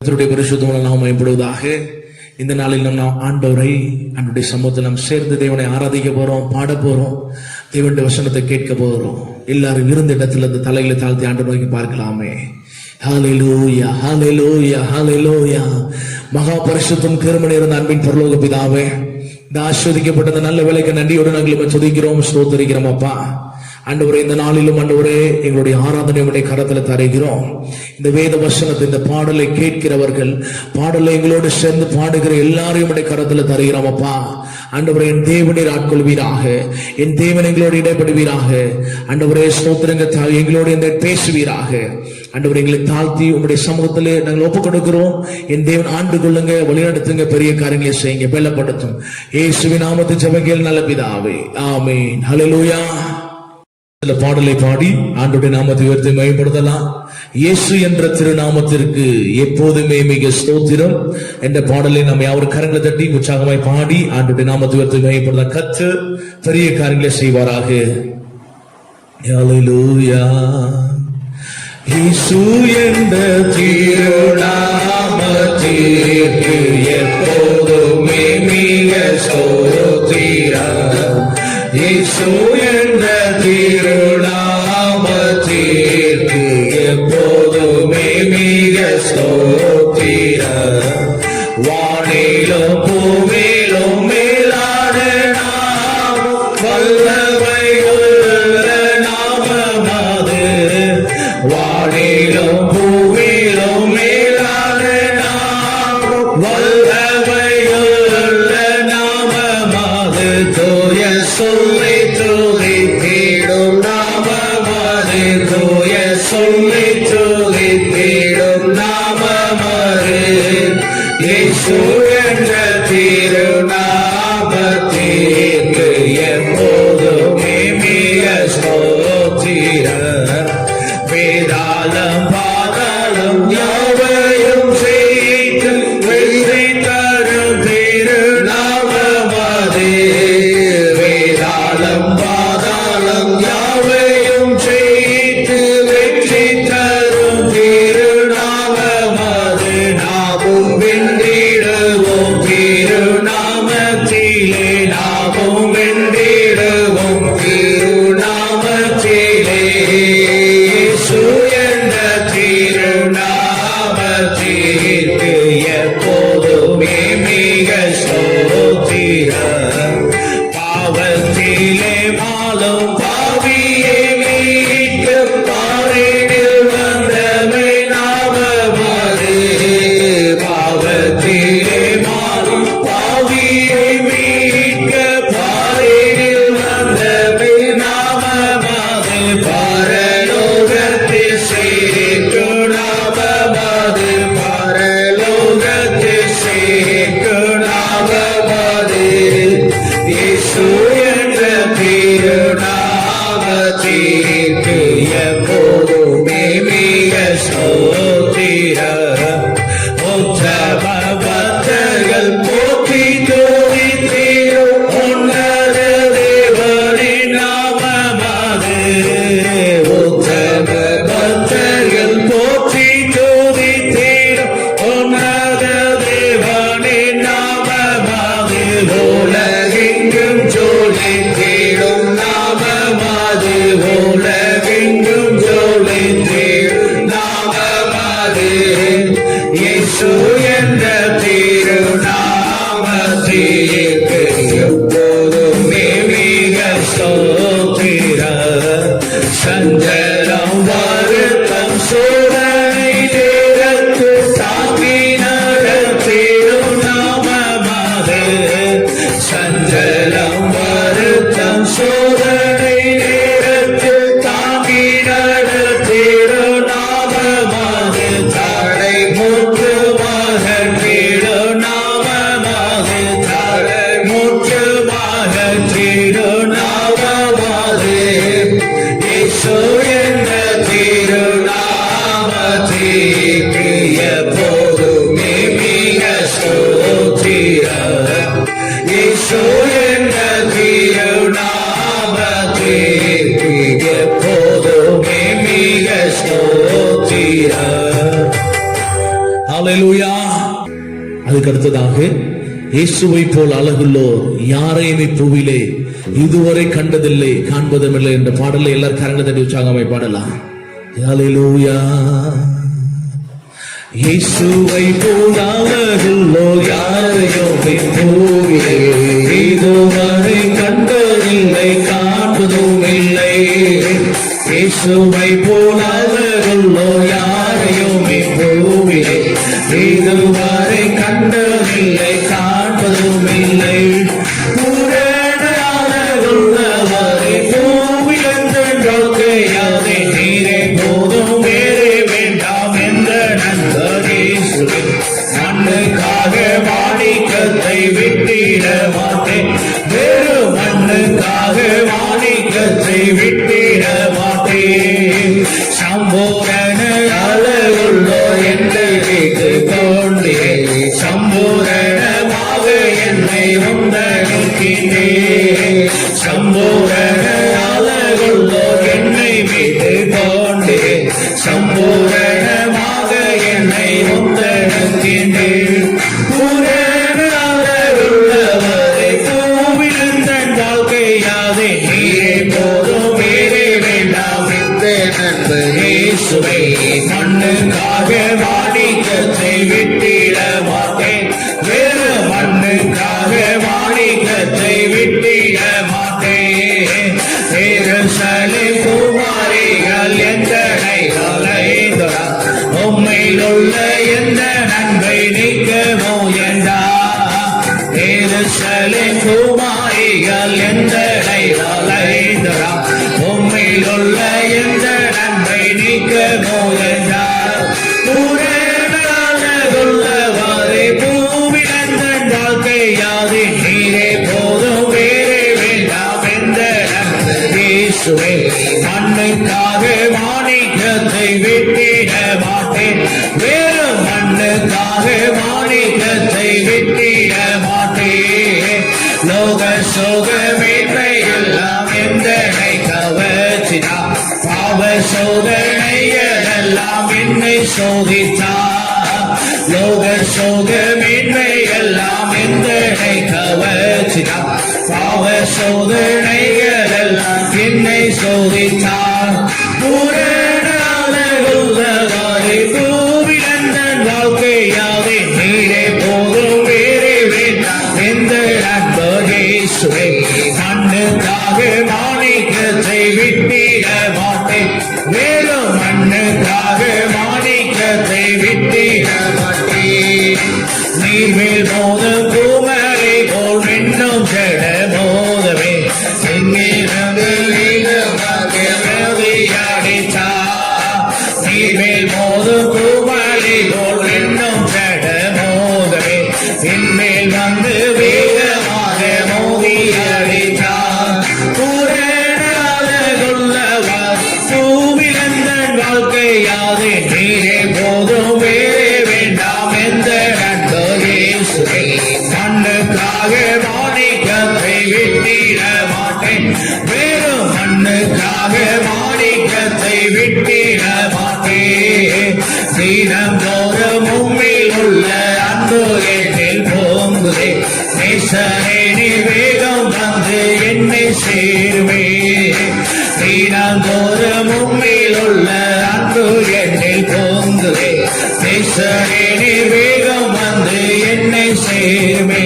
பரிசுத்தமான நாமம் மகிமைப்படுவதாக. இந்த நாளில் நாம் ஆண்டவரை அவருடைய சமூகத்தில் நாம் சேர்ந்து தேவனை ஆராதிக்க போறோம், பாட போறோம், தேவனுடைய வசனத்தை கேட்க போறோம். எல்லாரும் இருந்த இடத்துல இந்த தலையில தாழ்த்தி ஆண்டவர் நோக்கி பார்க்கலாமே. ஹல்லேலூயா, ஹல்லேலூயா, ஹல்லேலூயா. மகா பரிசுத்தம் கிருபை இருந்த அன்பின் பரலோக பிதாவே, இந்த ஆசீர்வதிக்கப்பட்ட நல்ல வேலைக்கு நன்றியோடு நாங்கள் துதிக்கிறோம், ஸ்தோத்திரிக்கிறோம். அப்பா ஆண்டவரே, இந்த நாளிலும் ஆண்டவரே எங்களுடைய ஆராதனை உடைய கரத்துல தருகிறோம். இந்த வேத வசனத்தை, இந்த பாடலை கேட்கிறவர்கள், பாடலை எங்களோடு சேர்ந்து பாடுகிற எல்லாரையும் உடைய கரத்துல தருகிறோம். அப்பா ஆண்டவரே, என் தேவனை ஆட்கொள்வீராக, என் தேவன் எங்களோடு இடைப்படுவீராக. ஆண்டவரே ஸ்தோத்திரங்க, எங்களோடு இந்த பேசுவீராக. ஆண்டவரை எங்களை தாழ்த்தி உங்களுடைய சமூகத்திலே நாங்கள் ஒப்புக் கொடுக்கிறோம். என் தேவன் ஆண்டு கொள்ளுங்க, வழிநடத்துங்க, பெரிய காரியங்களை செய்யுங்க, பலப்படுத்தும். இயேசுவின் நாமத்தில் ஜெபங்கள் நல்ல பிதாவே, ஆமென். ஹல்லேலூயா. இந்த பாடலை பாடி ஆண்டவருடைய நாமத்தை உயர்த்தி மகிமைப்படுத்தலாம். இயேசு என்ற திருநாமத்திற்கு எப்போதுமே மிக ஸ்தோத்திரம் என்ற பாடலை நாம் யாவரும் கரங்களை தட்டி உற்சாகமாய் பாடி ஆண்டவருடைய நாமத்தை உயர்த்தி மகிமைப்படுத்த கர்த்தர் பெரிய காரியங்களை செய்வாராக. ஹல்லேலூயா. இயேசு என்ற திருநாமத்திற்கு எப்போதுமே மிக ஸ்தோத்திரம். இயேசு என்ற திருநாமத்திற்கு எப்போதுமே மிக ஸ்தோத்திரம். வானிலும் பூமியிலும் மேலான நாமம், வல்லமை உள்ள நாமமாது. வானிலும் பூமியிலும் மேலான நாமம், வல்லமை உள்ள நாமமாது. தூய சொல்லை துதித்திடும் நாமமாது, தூய சொல்லை துதித்திடும் நாமமாது. இயேசு என்ற திருநாமத்திற்கு எப்போதுமே மிக ஸ்தோத்திரம். வேதாளம் பாதாளம் யாவையும் செய்து வெற்றி தரும் திருநாமமாது. வேதாளம் பாதாளம் யாவையும் செய்து வெற்றி தரும் திருநாமமாது. நாமும் வென்றிடுவோம் திருநாமத்திலே, நாமும் வென்றிடுவோம் திருநாமத்திலே. இயேசு என்ற திருநாமத்திற்கு எப்போதுமே மிக ஸ்தோத்திரம். பாவத்திலே மாலும் பாவியை மீட்க பாரினில் வந்தமை நாமமாது. பாவத்திலே மாலும் பாவியை மீட்க பாரினில் வந்தமை நாமமாது. பரலோகத்தில் சேர்க்கும் நாமமாது, பரலோகத்தில் சேர்க்கும் நாமமாது. இயேசு என்ற திருநாமத்திற்கு எப்போதுமே மிக ஸ்தோத்திரம். உத்தம பக்தர்கள் போற்றி துதித்திடும் உன்னத தேவனின் நாமமாது. உத்தம பக்தர்கள் போற்றி துதித்திடும் உன்னத தேவனின் நாமமாது. உலகெங்கும் ஜொலித்திடும் நாமமாது, உலகெங்கும் ஜொலித்திடும் நாமமாது. இயேசு என்ற திருநாமத்திற்கு எப்போதுமே மிக ஸ்தோத்திரம். சஞ்சலம் வருத்தம் சோதனை நேரத்து தாங்கி நடத்திடும் நாமமாது. சஞ்சலம் வருத்தம் சோதனை நேரத்தில் தாங்கி நடத்திடும் நாமமாது. தடை முற்றுமாக தீடும் நாமமாது, தடை முற்றுமாக தீடும் நாமமாது. இயேசு ஹalleluya. அதுக்கு அடுத்ததாக இயேசுவை போல் அழகுள்ளோர் யாரையுமே பூவிலே இதுவரை கண்டதில்லை காண்பதுமில்லை என்ற பாடலை எல்லாரும் கரங்களை தட்டி உற்சாகமாய் பாடலாம். ஹalleluya. இயேசுவை போல் அழகுள்ளோர் யாரையுமே பூவிலே இதுவரை கண்டதில்லை காண்பதுமில்லை. இயேசுவை போல் அழகுள்ளோர் யாரையுமே பூவிலே இதுவரை கண்டதில்லை காண்பதுமில்லை. பூரணானதுள்ளவரை பூவிலென்றே நீரே போதும் வேறே வேண்டாம் என்ற நண்பரேசுவே மண்ணுக்காக மாணிக்கத்தை விட்டிட மாட்டேன். வேறு மண்ணுக்காக மாணிக்கத்தை விட்டிட மாட்டேன். சம்பூரண அழகுள்ளோர் என்று கேட்டு கொண்டே சம்பூரணமாக என்னை உண்டே. சம்பூரண அழகுள்ளோர் என்னை மீட்டு கொண்டே சம்பூரணமாக என்னை உண்டே. பூரண அழகுள்ளவரை பூவிழந்தன் வாழ்க்கையாதே நீரே போதும் வேறே வேண்டாம் இந்த நண்பரேசுவை மண்ணுக்காக மாணிக்கத்தை விட்டிட மாட்டேன். வேறு மண்ணுக்காக மாணிக்கத்தை விட்டிட மாட்டேன். எருசலேம் குமாரிகள் எந்தனை அலைந்தா உம்மையில் உள்ள எந்த நன்மை நீக்க முயன்றா. எருசலேம் குமாரிகள் எந்தனை அலைந்தா உம்மையில் உள்ள எந்த நன்மை நீக்க முயன்றா. பூரணானதுள்ளவரை பூவிழந்தன் வாழ்க்கையாதே நீரே போதும் வேறே வேண்டாம் என்ற நண்பரேசுவே மண்ணுக்காக மாணிக்கத்தை விட்டிட மாட்டேன். வேறு மண்ணுக்காக மாணிக்கத்தை விட்டிட மாட்டேன். லோக சோக மேன்மை எல்லாம் எந்தனை கவர்ச்சினா பாவ சோதனைகள் எல்லாம் என்னை சோதித்தா. லோக சோக மேன்மை எல்லாம் எந்தனை கவர்ச்சினா பாவ சோதனைகள் எல்லாம் என்னை சோதித்தா. பூரணானதுள்ளவரை பூவிழந்தன் வாழ்க்கையாதே நீரே போதும் வேறே வேண்டாம் எந்த நண்பரேசுவே மண்ணுக்காக மாணிக்கத்தை விட்டிட மாட்டேன். வேறு மண்ணுக்காக மாணிக்கத்தை விட்டிட மாட்டேன். நீர்மேல் மோதும் பூமலை போல் மின்னும் ஜட மோதவே எங்கிருந்து அடித்தா. நீர்மேல் மோதும் பூமலை போல் மின்னும் ஜட மோதவே என்மேல் வந்து வேகமாக மோதி அடித்தா. பூரணானதுள்ளவர் பூவிழந்தன் வாழ்க்கையாதே நீரே போதும் வேறே வேண்டாம் எந்த நண்பரேசுவே மண்ணுக்காக மாணிக்கத்தை விட்டிட மாட்டேன். வேறு மண்ணுக்காக மாணிக்கத்தை விட்டிட மாட்டேன். தினந்தோறும் உம்மில் உள்ள அன்பு என்னில் பொங்குதே. நேசரே நீர் வேகம் வந்து என்னை சேருவே. தினந்தோறும் உம்மில் உள்ள அன்பு என்னில் பொங்குதே. நேசரே நீர் வேகம் வந்து என்னை சேருவே.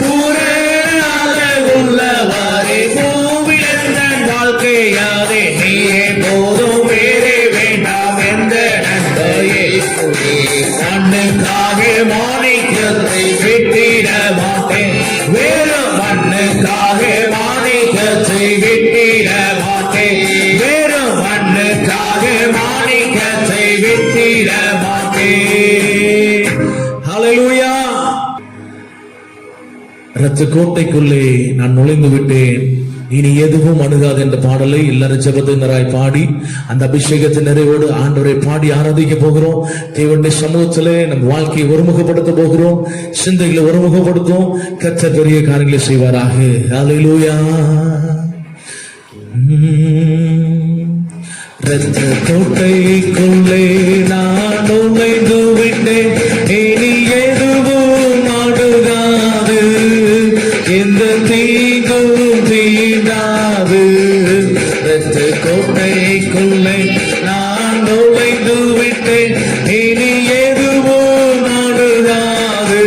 பூரணானதுள்ளவரை பூவிழந்தன் வாழ்க்கையாதே நீரே போதும் வேறே வேண்டாம் எந்த நண்பரேசுவே மண்ணுக்காக மாணிக்கத்தை விட்டிட மாட்டேன். வேறு மண்ணுக்காக மாணிக்கத்தை விட்டிட மாட்டேன். வேறு மண்ணுக்காக மாணிக்கத்தை விட்டிட மாட்டேன். ஹalleluya. இரத்த கோட்டைக்குள்ளே நான் நுழைந்து விட்டேன், இனி எதுவும் அணுகாது என்ற பாடலை எல்லாரும் ஜெபத்தினராய் பாடி அந்த அபிஷேகத்தின் நிறைவோடு ஆண்டவரை பாடி ஆராதிக்க போகிறோம். தேவனுடைய சமூகத்திலே நம் வாழ்க்கையை ஒருமுகப்படுத்த போகிறோம். சிந்தைகளை ஒருமுகப்படுத்தும். கர்த்தர் பெரிய காரியங்களை செய்வாராக. ஹalleluya. இரத்த கோட்டைக்குள்ளே நான் நுழைந்து விட்டேன், இனி எதுவும் அணுகாது, எந்த தீங்கும் தீண்டாது. இரத்த கோட்டைக்குள்ளே நான் நுழைந்து விட்டேன், இனி எதுவும் அணுகாது,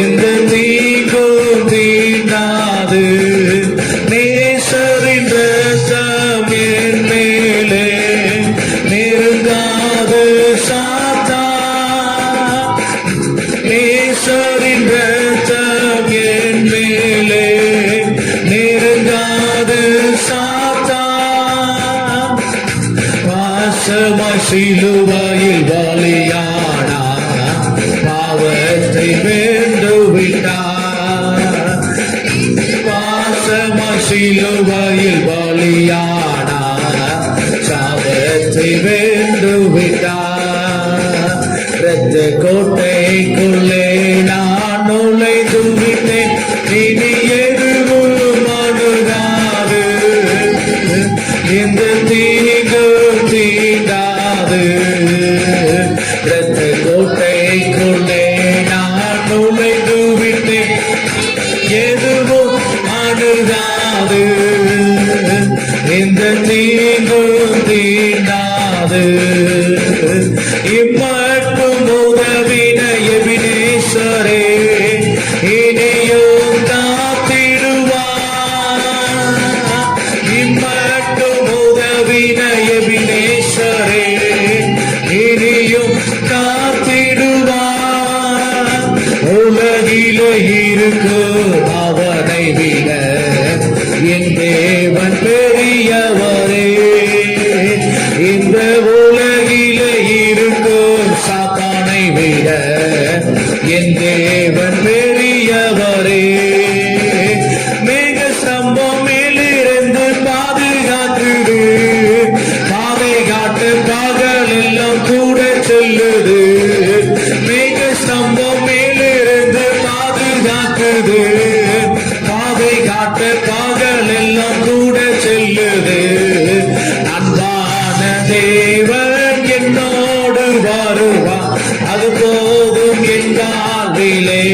எந்த தீங்கும் தீண்டாது. நேசரின் ரத்தம் என் மேலே நெருங்காது சாத்தான், நேசரின் ரத்தம் என் மேலே நெருங்காது சாத்தான். பாசமாய் சிலுவையில் பலியானார், பாவத்தை வென்று விட்டார். பாசமாய் சிலுவையில் பலியானார், சாபத்தை வென்று விட்டார். இரத்த கோட்டைக்குள்ளே நான் நுழைந்து விட்டேன், இனி எதுவும் அணுகாது, எந்த தீங்கும் தீண்டாது. இரத்த கோட்டைக்குள்ளே நான் நுழைந்து விட்டேன், எதுவும் அணுகாது, எந்த தீங்கும் தீண்டாது. இம்மட்டும் உதவின எபினேசரே, இனியும் காத்திடுவார். இம்மட்டும் உதவின எபினேசரே, இனியும் காத்திடுவார். உலகிலே இருக்கும் அவனை விட என் தேவன் பெரியவரே. இந்த உலகிலே இருக்கும் சாத்தானை விட என் தேவன் பெரியவரே. மேக ஸ்தம்பம் மேலிருந்து பாதுகாக்குது, பாதை காட்டு பகல் எல்லாம் கூட செல்லுது. மேக ஸ்தம்பம் மேலிருந்து பாதுகாக்குது, பாதை காட்டு பகல் எல்லாம் கூட செல்லுது. அன்பான தேவன் என்னோடு வருவார், அது போதும் என் வாழ்விலே.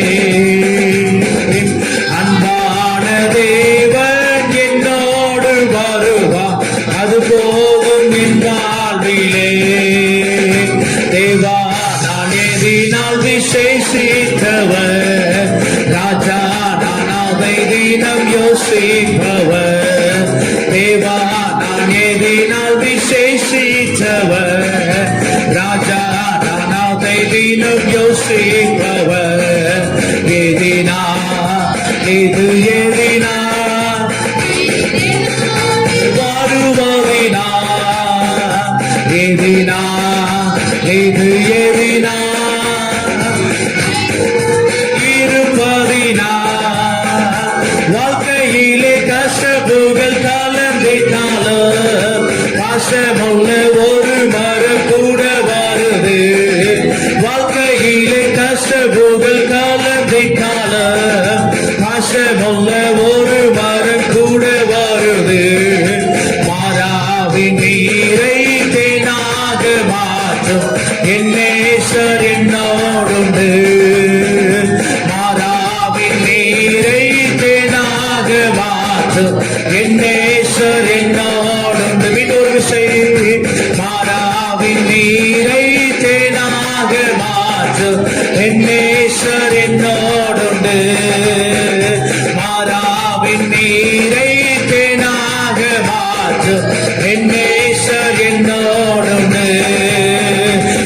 அன்பான தேவன் என்னோடு வருவார், அது போதும் என் வாழ்விலே. தேவா நான் எதினால் விசேஷித்தவர், ராஜா நான் அதை தினம் யோசிப்பவர். தேவா நான் எதினால் விசேஷித்தவர், ராஜா நான் அதை தினம் யோசிப்பவர். எதினா இது எதினா வருவதினா, எதினா இது எதினா இருப்பதினா. வாழ்க்கையிலே கஷ்டங்கள் கலந்திட்டாலும் பாசமுள்ள ஒரு மரம் கூட வருது. வாழ்க்கையிலே கஷ்டங்கள் கலந்திட்டாலும் பாசமுள்ள ஒரு மரம் கூட வருது. மாறாவின் நீரை தேனாக மாற்றும் என் நேசர் என்னோடுண்டு. மாறாவின் நீரை தேனாக மாற்றும் என் நேசர் என்னோடுண்டு. மீண்டும் விஷயம், மாறாவின் நீரை தேனாக மாற்றும் என் நேசர் என்னோடுண்டு. மாறாவின் நீரை தேனாக மாற்றும் என் நேசர் என்னோடுண்டு.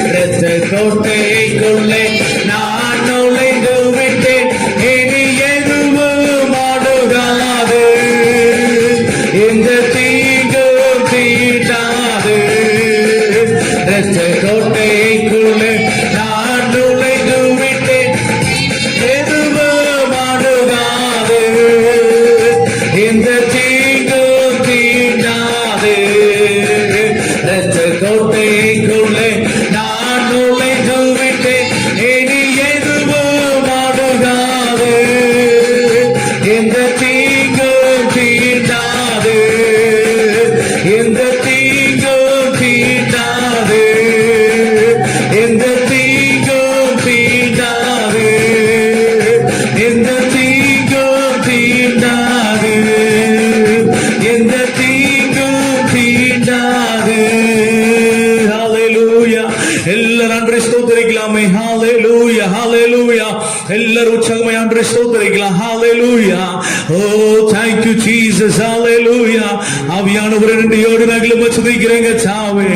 இரத்த கோட்டைக்குள்ளே நான் நுழைந்து விட்டேன், இனி எதுவும் அணுகாது, எந்த தீங்கும் தீண்டாது. இரத்த கோட்டைக்குள்ளே நான் நுழைந்து விட்டேன், எதுவும் அணுகாது, எந்த தீங்கும் தீண்டாது. இரத்த கோட்டைக்குள்ளே நான் நுழைந்து விட்டேன், உற்சாகமாய் ஆண்டவரை ஸ்தோத்திரிக்கலாமே. ஹalleluya hallelujah. எல்லாரும் உற்சாகமாய் ஆண்டவரை ஸ்தோத்திரிக்கலாம். hallelujah. Oh thank you Jesus. hallelujah. ஆவியானவரே நன்றியோடு நாங்கள் துதிக்கிறேங்க சாவே.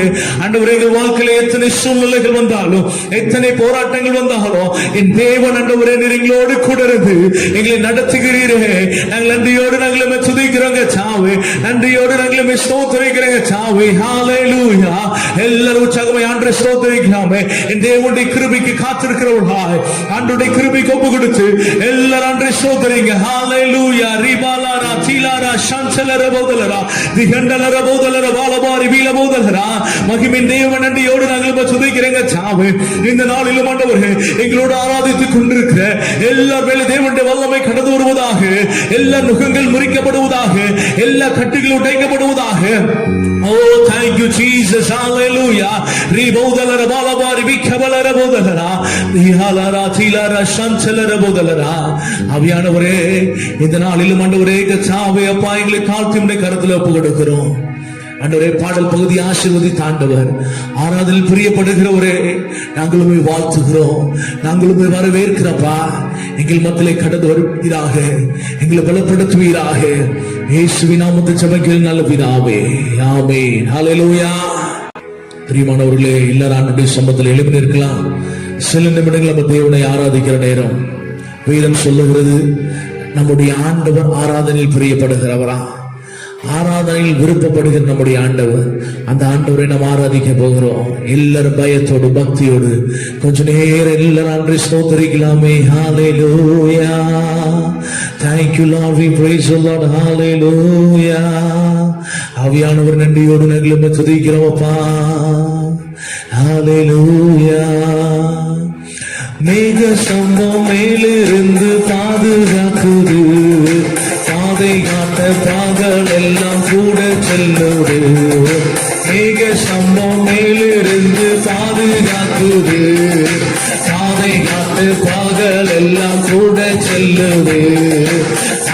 ஆண்டவரே எங்கள் வாழ்க்கையில எத்தனை சூழ்நிலைகள் வந்தாலும் எத்தனை போராட்டங்கள் வந்தாலும் என் தேவன் ஆண்டவரே எங்களோடு கூட இருந்து எங்களை நடத்துகிறீரே. நாங்கள் நன்றியோடு நாங்கள் துதிக்கிறோங்க சாவே. நன்றியோடு நாங்கள் ஸ்தோத்திரிக்கிறோங்க சாவே. hallelujah. எல்லாரும் உற்சாகமாய் ஆண்டவரை ஸ்தோத்திரிக்கலாமே. என் தேவனுடைய கிருபைக்கு காத்திருக்கிறவர்களாய் ஆண்டவருடைய கிருபைக்கு ஒப்பு கொடுத்து எல்லாரும் ஆண்டவரை ஸ்தோத்திரிங்க. hallelujah. ரிபாலாரா தீலாரா சஞ்சலர போதலரா திகண்டலர போதலர வாலபாரி வீல போதலரா மகிமின் தேவன் நன்றியோடு நாங்கள் துதிக்கிறோங்க சாவே. இந்த நாளிலும் ஆண்டவரே எங்களோடு ஆராதித்துக் கொண்டிருக்கிற எல்லா வேலை தேவனுடைய வல்லமை கடந்து வருவதாக, எல்லா நுகங்கள் முறிக்கப்படுவதாக, எல்லா கட்டுகள் உடைக்கப்படுவதாக. Oh thank you Jesus. hallelujah. ரிபோதலர வாலபாரி விக்கபலர போதலரா திஹாலரா தீலாரா சஞ்சலர போதலரா. ஆவியானவரே இந்த நாளிலும் ஆண்டவரே சாவே அப்பா எங்களை தாழ்த்தி உம்முடைய கரத்தில் ஒப்பு கொடுக்கிறோம். ஆண்டவரே பாடல் பகுதி ஆசீர்வதித்த ஆண்டவர், ஆராதனில் பிரியப்படுகிறவரே நாங்களும் வாழ்த்துகிறோம், நாங்களும் வரவேற்கிறப்பா. எங்கள் மக்களை கடந்து வருவீராக, எங்களை பலப்படுத்துவீராக. இயேசுவின் நாமத்தில் ஜெபிக்கிறேன் நல்ல பிதாவே, ஆமென். ஹல்லேலூயா. பிரியமானவர்களே, எல்லாரும் ஆண்டவருடைய சமூகத்தில் எழுப்பி நிற்கலாம். சில நிமிடங்கள் நம்ம தேவனை ஆராதிக்கிற நேரம். வேதம் சொல்லுகிறது, நம்முடைய ஆண்டவர் ஆராதனையில் பிரியப்படுகிறவரா, ஆராதனையில் விருப்பப்படுகிற நம்முடைய ஆண்டவர். அந்த ஆண்டவரை நாம் ஆராதிக்க போகிறோம். எல்லாரும் பயத்தோடு பக்தியோடு கொஞ்ச நேரம் எல்லாரும் ஆண்டவரை ஸ்தோத்திரிக்கலாமே. hallelujah. thank you Lord, we praise you Lord. hallelujah. ஆவியானவர் நன்றியோடு நாங்கள் துதிக்கிறோம் அப்பா. hallelujah. மேக ஸ்தம்பம் மேலிருந்து பாதுகாக்குது, பாதை காட்ட பாகள் எல்லாம் கூட செல்லுது. மேக ஸ்தம்பம் மேலிருந்து பாதுகாக்குது, பாதை காட்ட பாகள் எல்லாம் கூட செல்லுது.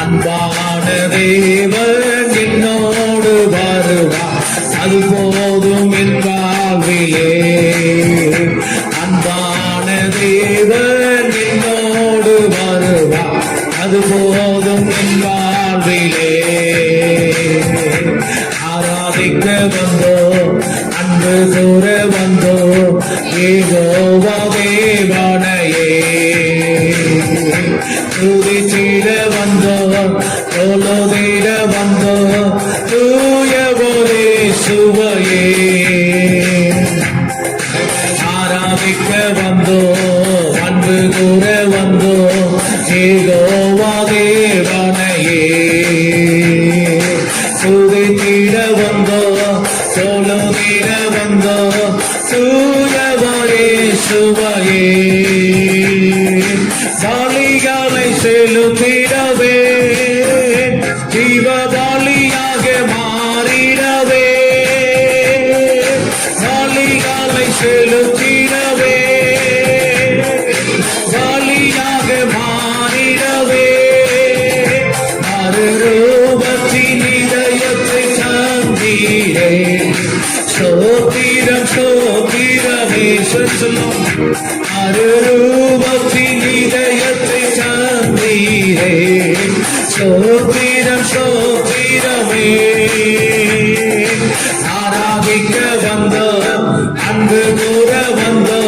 அன்பான தேவன் என்னோடு வருவார், அது போதும் என் வாழ்விலே. அன்பான தேவன் என்னோடு வருவார், அது போதும் என் வாழ்விலே. ஆராதிக்க வந்தோ, அன்பு கூற வந்தோ, யெகோவா தேவனையே. துதித்திட வந்தோ, தொழுதிட வந்தோ, தூயவரே சுவையே. ஆராதிக்க வந்தோ, அன்பு கூற வந்தோ, யெகோவா தேவனையே. துதித்திட வந்தோ, தொழுதிட வந்தோ, தூயவரே சுவையே. பலிகளை செலுத்திடவே, ஜீவ பலியாக மாறிடவே. பலிகளை செலுத்திடவே, பலியாக மாறிடவே. மறுரூபத்தின் இதயத்தை தந்தீரே, ஸ்தோத்திரம் ஸ்தோத்திரமே சொல்லும். மறுரூபத்தின் இதயத்தை தந்தீரே, ஸ்தோத்திரம் ஸ்தோத்திரமே. ஆராதிக்க வந்தோ, அன்பு கூற வந்தோ,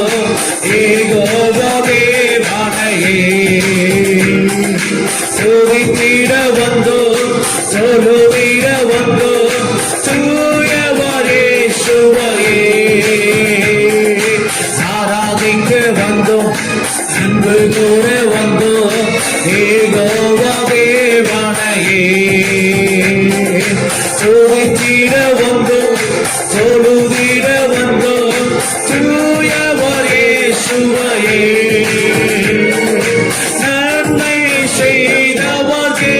யெகோவா தேவனையே. துதித்திட வந்தோ, தொழுதிட வந்தோ, தூயவரே சுவையே. ஆராதிக்க வந்தோ, அன்பு கூற வந்தோ, யெகோவா தேவனையே. துதித்திட வந்தோ, தொழுதிட வந்தோ, தூயவரே சுவையே. நன்மை செய்தவர்க்கே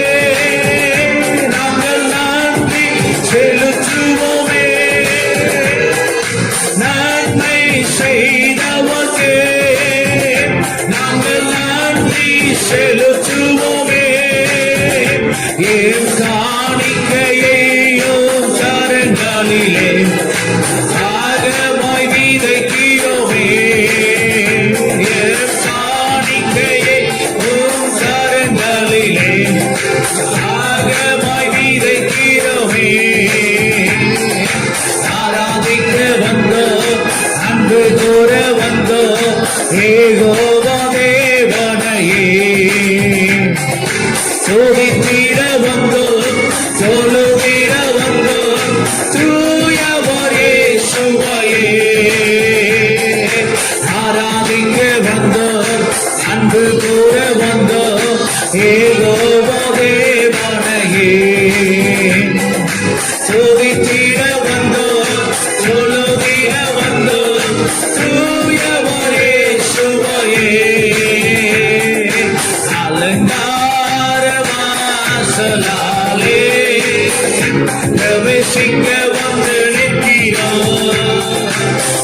நாங்கள் நன்றி செலுத்துவோமே. நன்மை செய்தவர்க்கே நாங்கள் நன்றி செலுத்துவோமே. என் காணிக்கையையும் கரங்களிலே ஆகமாய் விதைக்கிறோமே.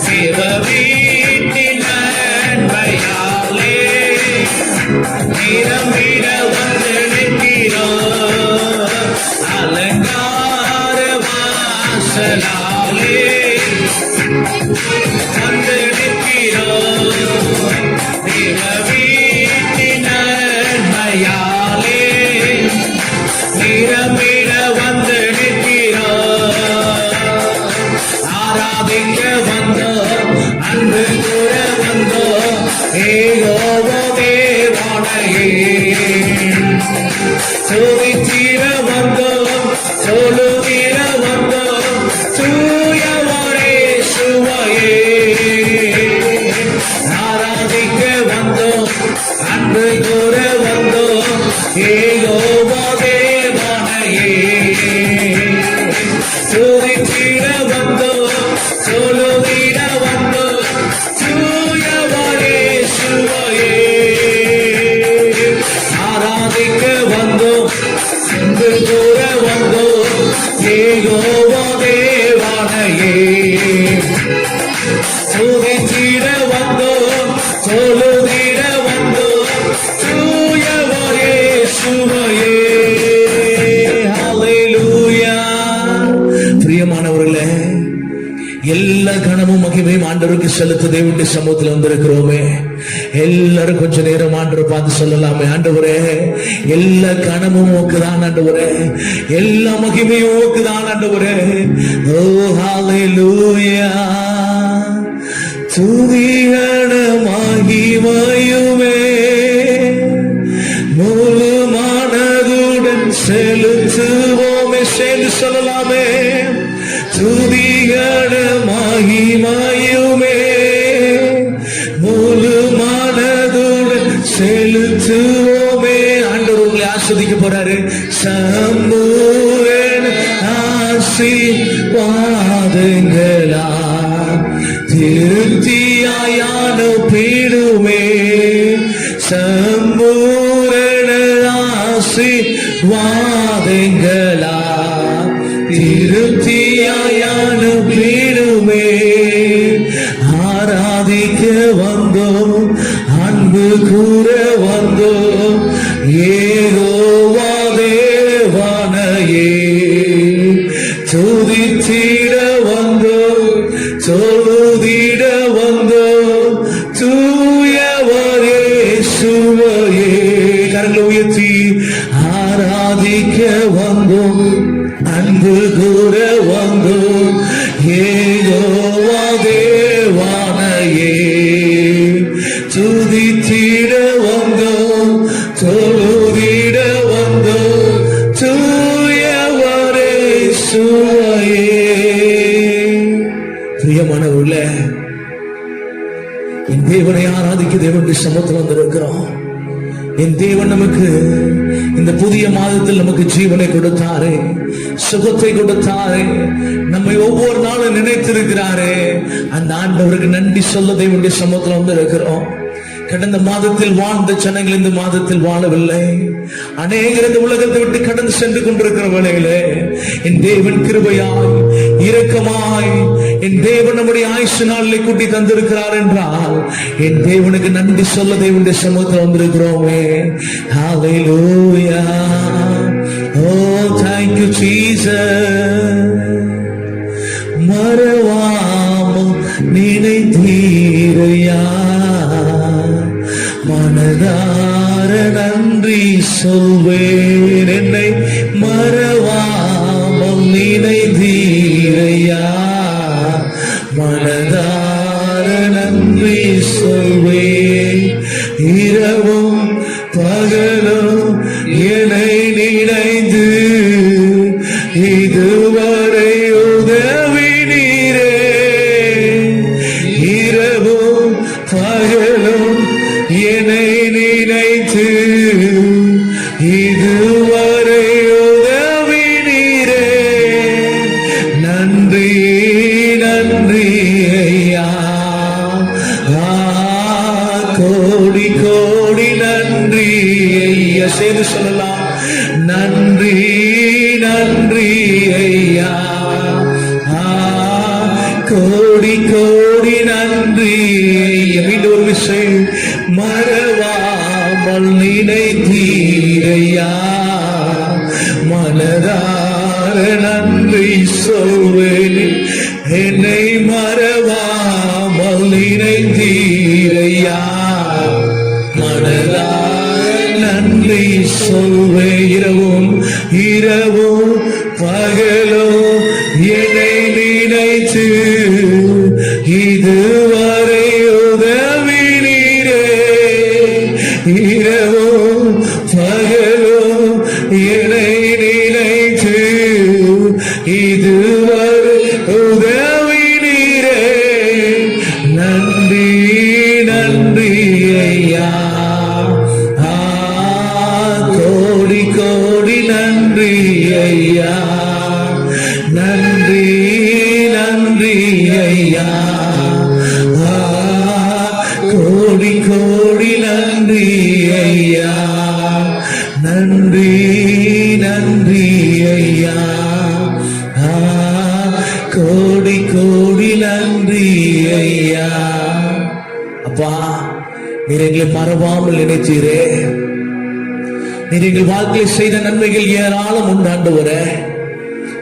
தேவ வீட்டின் நன்மையாலே நிரம்பிட வந்து நிற்கிறோம். அலங்கார வாசலாலே வந்து நிற்கிறோம். தேவ வீட்டின் நன்மையாலே நிரம்பிட வந்து நிற்கிறோம். ஆராதிக்க வந்தோம், அன்பு கூற வந்தோம், ஏகோவாவே வாழையே துதித்திட வந்தோம், தொழுதிட வந்தோம், தூயவரே சுவையே ஆராதிக்க வந்தோம், அன்பு கூற வந்தோம், ஏகோவாவே வாழையே துதித்திட வந்தோம், தொழுதிட வந்தோம், தூயவரே சுவையே ஆராதிக்க வந்தோம், அன்பு கூற வந்தோம், ஏகோவாவே வாழையே துதித்திட வந்தோம், தொழுதிட வந்தோம், தூயவரே சுவையே. ஹல்லேலூயா. பிரியமானவர்களே, எல்லா கனமும் மகிமையும் ஆண்டவருக்கு செலுத்த தேவனுடைய சமூகத்தில் வந்திருக்கிறோமே. எல்லாரும் கொஞ்ச நேரம் ஆண்டவரை பார்த்து சொல்லலாமே, ஆண்டவரே எல்லா கனமும் ஓக்குதான் ஆண்டவரே, எல்லா மகிமையும் ஓக்குதான் ஆண்டவரே. ஓ ஹல்லேலூயா. துதிகன மகிமையுமே முழு மனதுடன் செலுத்துவோமே. சேர்ந்து சொல்லலாமே, துதிகன மகிமையுமே முழு மனதுடன் செலுத்துவோமே. ஆண்டவர் உங்களை ஆஸ்வதிக்க போறாரு. சம்பூரண ஆசீர்வாதங்களா திருப்தியாயான பீடுமே. சம்பூரண ஆசீர்வாதங்களா திருப்தியாயான பீடுமே. ஆராதிக்க வந்தோம், அன்பு கூற வந்தோம், ஏகோவாவே வாழையே துதித்திட வந்தோம், தொழுதிட வந்தோம், தூயவரே சுவையே. கரங்களை உயர்த்தி ஆராதிக்க வந்தோம், அன்பு கூற வந்தோம், ஏகோவாவே வாழையே துதித்திட வந்தோம், தொழுதிட வந்தோம், தூயவரே சுவையே. பிரியமானவர்களே, என் தேவனை ஆராதிக்க தேவனுடைய சமூகத்தில் வந்திருக்கிறோம். என் தேவன் நமக்கு இந்த புதிய மாதத்தில் நமக்கு ஜீவனை கொடுத்தாரே, சுகத்தை கொடுத்தாரே, நம்மை ஒவ்வொரு நாளும் நினைத்திருக்கிறாரே. அந்த ஆண்டவருக்கு நன்றி சொல்ல தேவனுடைய சமூகத்தில் வந்திருக்கிறோம். கடந்த மாதத்தில் வாழ்ந்த ஜனங்கள் இந்த மாதத்தில் வாழவில்லை. அநேகர் இந்த உலகத்தை விட்டு கடந்து சென்று கொண்டிருக்கிற வேளையிலே என் தேவன் கிருபையாய் இரக்கமாய் என் தேவன் நம்முடைய ஆயுசு நாளிலே கூட்டி தந்திருக்கிறார் என்றால் என் தேவனுக்கு நன்றி சொல்ல தேவனுடைய சமூகத்தில் வந்திருக்கிறோமே. ஹல்லேலூயா. Oh, thank you Jesus. மறவாமல் நினைத்தீரையா, மனதார நன்றி சொல்வேன். என்னை மறவாமல் நினைத்தீரையா, மனதார நன்றி சொல்வேன். இரவும் பகலும் என்னை நினைந்து இதுவரை உதவினீரே. இரவும் பகலும் என்னை நினைத்து இதுவரை உதவினீரே. நன்றி நன்றி ஐயா, கோடி கோடி நன்றி ஐயா. சேர்ந்து சொல்லலாம், நன்றி நன்றி ஐயா, கோடி கோடி நன்றி. மீண்டும் ஒரு விஷயம், மறவாமல் நினைத்தீரையா, மனதார நன்றி சொல்வேன். என்னை மறவாமல் நினைத்தீரையா, மனதார நன்றி சொல்வேன். இரவும் இரவும் பகலோ என்னை நினைத்து இதுவரை உதவினீரே. இரவோ பகலோ என்னை நினைத்து இதுவரை உதவினீரே. நன்றி நன்றி ஐயா, கோடி கோடி நன்றி ஐயா, நன்றி நன்றி ஐயா, கோடி கோடி நன்றி ஐயா, நன்றி நன்றி ஐயா, கோடி கோடி நன்றி ஐயா. அப்பா, நீர் எங்களை மறவாமல் நினைச்சீரே. நீர் எங்கள் வாழ்க்கையில் செய்த நன்மைகள் ஏராளம் உண்டு ஆண்டவரே.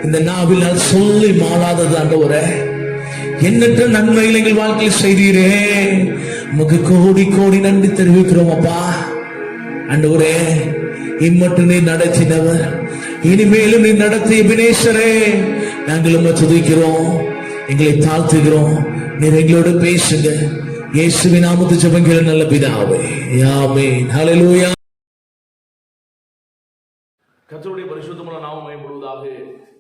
இந்த நாவில் நான் சொல்லி மாறாதது ஆண்டவரே. எண்ணற்ற நன்மைகள் எங்கள் வாழ்க்கையில் செய்தீரே. உமக்கு கோடி கோடி நன்றி தெரிவிக்கிறோம் அப்பா. ஆண்டவரே, இம்மட்டும் நீர் நடத்தினவர், இனிமேலும் நீர் நடத்திய எபினேசரே, நாங்கள் உம்மை துதிக்கிறோம், எங்களை தாழ்த்துகிறோம். நீர் எங்களோடு பேசுங்க. இயேசுவின் நாமத்தில் ஜெபங்கள் நல்ல பிதாவே, ஆமென். ஹல்லேலூயா. கர்த்தருடைய பரிசுத்தமுள்ள நாமம் மகிமைப்படுவதாக.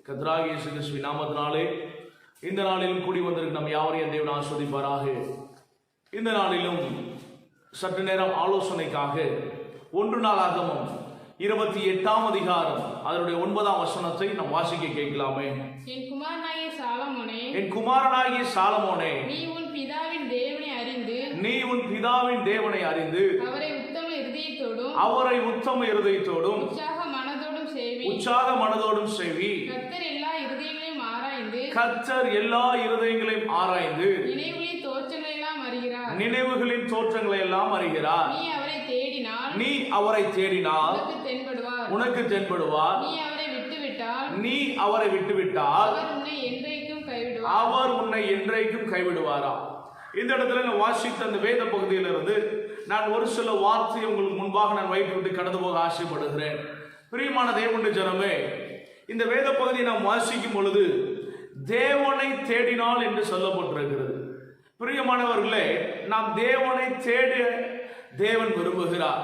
கர்த்தராகிய இயேசு கிறிஸ்துவின் நாமத்தினாலே இந்த நாளிலும் கூடி வந்திருக்கும் நம் யாவரையும் தேவன் ஆசீர்வதிப்பாராக. இந்த நாளிலும் சற்று நேரம் ஆலோசனைக்காக 1 நாளாகமம் 28ஆம் அதிகாரம் அதனுடைய 9ஆம் வசனத்தை நாம் வாசிக்க கேட்கலாமே. என் குமாரனாகிய சாலமோனே, என் குமாரனாகிய சாலமோனே, நீ உன் பிதாவின் தேவனை அறிந்து, நீ உன் பிதாவின் தேவனை அறிந்து, அவரை உத்தம இருதயத்தோடும், அவரை உத்தம இருதயத்தோடும், உற்சாக மனதோடும் சேவி. உற்சாக மனதோடும் சேவி. கர்த்தர் எல்லா இருதயங்களையும் ஆராய்ந்து, கர்த்தர் எல்லா இருதயங்களையும் ஆராய்ந்து, நினைவுகளின் தோற்றங்களை எல்லாம் அறிகிறார். நினைவுகளின் தோற்றங்களை எல்லாம் அறிகிறார். நீ அவரை தேடினால், நீ அவரை தேடினால் உனக்கு தென்படுவார். உனக்கு தென்படுவார். நீ அவரை விட்டுவிட்டால், நீ அவரை விட்டுவிட்டால் அவர் உன்னை என்றைக்கும் கைவிடுவார். அவர் உன்னை என்றைக்கும் கைவிடுவாரா. இந்த இடத்துல நான் வாசித்த அந்த வேத பகுதியிலிருந்து நான் ஒரு சில வார்த்தையை உங்களுக்கு முன்பாக நான் வைத்துவிட்டு கடந்து போக ஆசைப்படுகிறேன். பிரியமான தேவனுடைய ஜனமே, இந்த வேத பகுதியை நாம் வாசிக்கும் பொழுது தேவனை தேடினால் என்று சொல்லப்பட்டிருக்கிறது. பிரியமானவர்களே, நாம் தேவனை தேட தேவன் விரும்புகிறார்.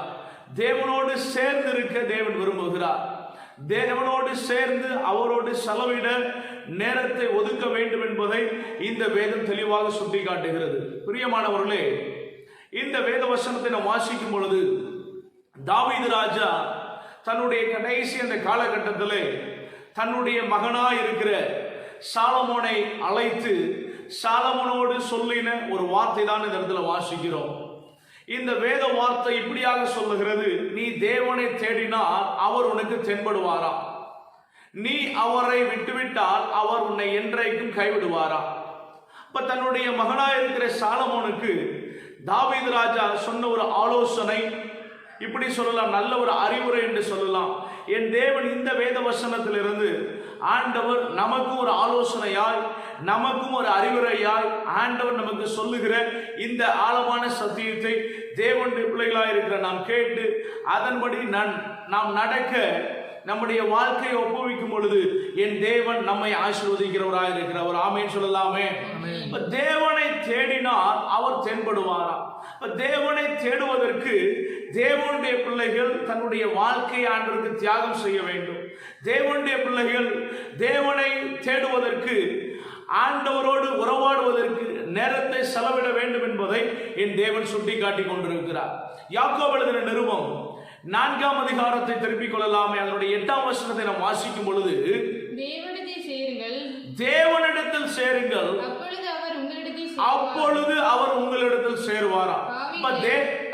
தேவனோடு சேர்ந்து இருக்க தேவன் விரும்புகிறார். தேவனோடு சேர்ந்து அவரோடு செலவிட நேரத்தை ஒதுக்க வேண்டும் என்பதை இந்த வேதம் தெளிவாக சுட்டி காட்டுகிறது. பிரியமானவர்களே, இந்த வேத வசனத்தை நாம் வாசிக்கும் பொழுது தாவீது ராஜா தன்னுடைய கடைசி அந்த காலகட்டத்திலே தன்னுடைய மகனாய் இருக்கிற சாலமோனை அழைத்து சாலமோனோடு சொல்லின ஒரு வார்த்தை தான் இந்த இடத்துல வாசிக்கிறோம். இந்த வேத வார்த்தை இப்படியாக சொல்லுகிறது, நீ தேவனை தேடினால் அவர் உனக்கு தென்படுவாரா, நீ அவரை விட்டுவிட்டால் அவர் உன்னை என்றைக்கும் கைவிடுவாரா. அப்ப தன்னுடைய மகனாய் இருக்கிற சாலமோனுக்கு தாவீது ராஜா சொன்ன ஒரு ஆலோசனை, இப்படி சொல்லலாம், நல்ல ஒரு அறிவுரை என்று சொல்லலாம். என் தேவன் இந்த வேத வசனத்திலிருந்து ஆண்டவர் நமக்கு ஒரு ஆலோசனையாய், நமக்கும் ஒரு அறிவுரையாய் ஆண்டவர் நமக்கு சொல்லுகிற இந்த ஆழமான சத்தியத்தை தேவனுடைய பிள்ளைகளாய் இருக்கிற நாம் கேட்டு அதன்படி நாம் நடக்க நம்முடைய வாழ்க்கையை ஒப்புவிக்கும் பொழுது என் தேவன் நம்மை ஆசீர்வதிக்கிறவராய் இருக்கிறவர். ஆமென் சொல்லலாமே. தேவனை தேடினால் அவர் தென்படுவாரா. தேவனை தேடுவதற்கு தேவனுடைய பிள்ளைகள் தன்னுடைய வாழ்க்கையை ஆண்டவருக்கு தியாகம் செய்ய வேண்டும். தேவனுடைய பிள்ளைகள் தேவனை தேடுவதற்கு, ஆண்டவரோடு உறவாடுவதற்கு நேரத்தை செலவிட வேண்டும் என்பதை என் தேவன் சுட்டி காட்டி கொண்டிருக்கிறார். யாக்கோபு எழுதின நிருபம் 4ஆம் அதிகாரத்தை திருப்பிக் கொள்ளலாமே. அதனுடைய 8ஆம் வசனத்தை நாம் வாசிக்கும் பொழுது, தேவனிடத்தில் சேருங்கள், தேவனிடத்தில் சேருங்கள், அப்பொழுது அவர் உங்களிடத்தில் சேருவாரா.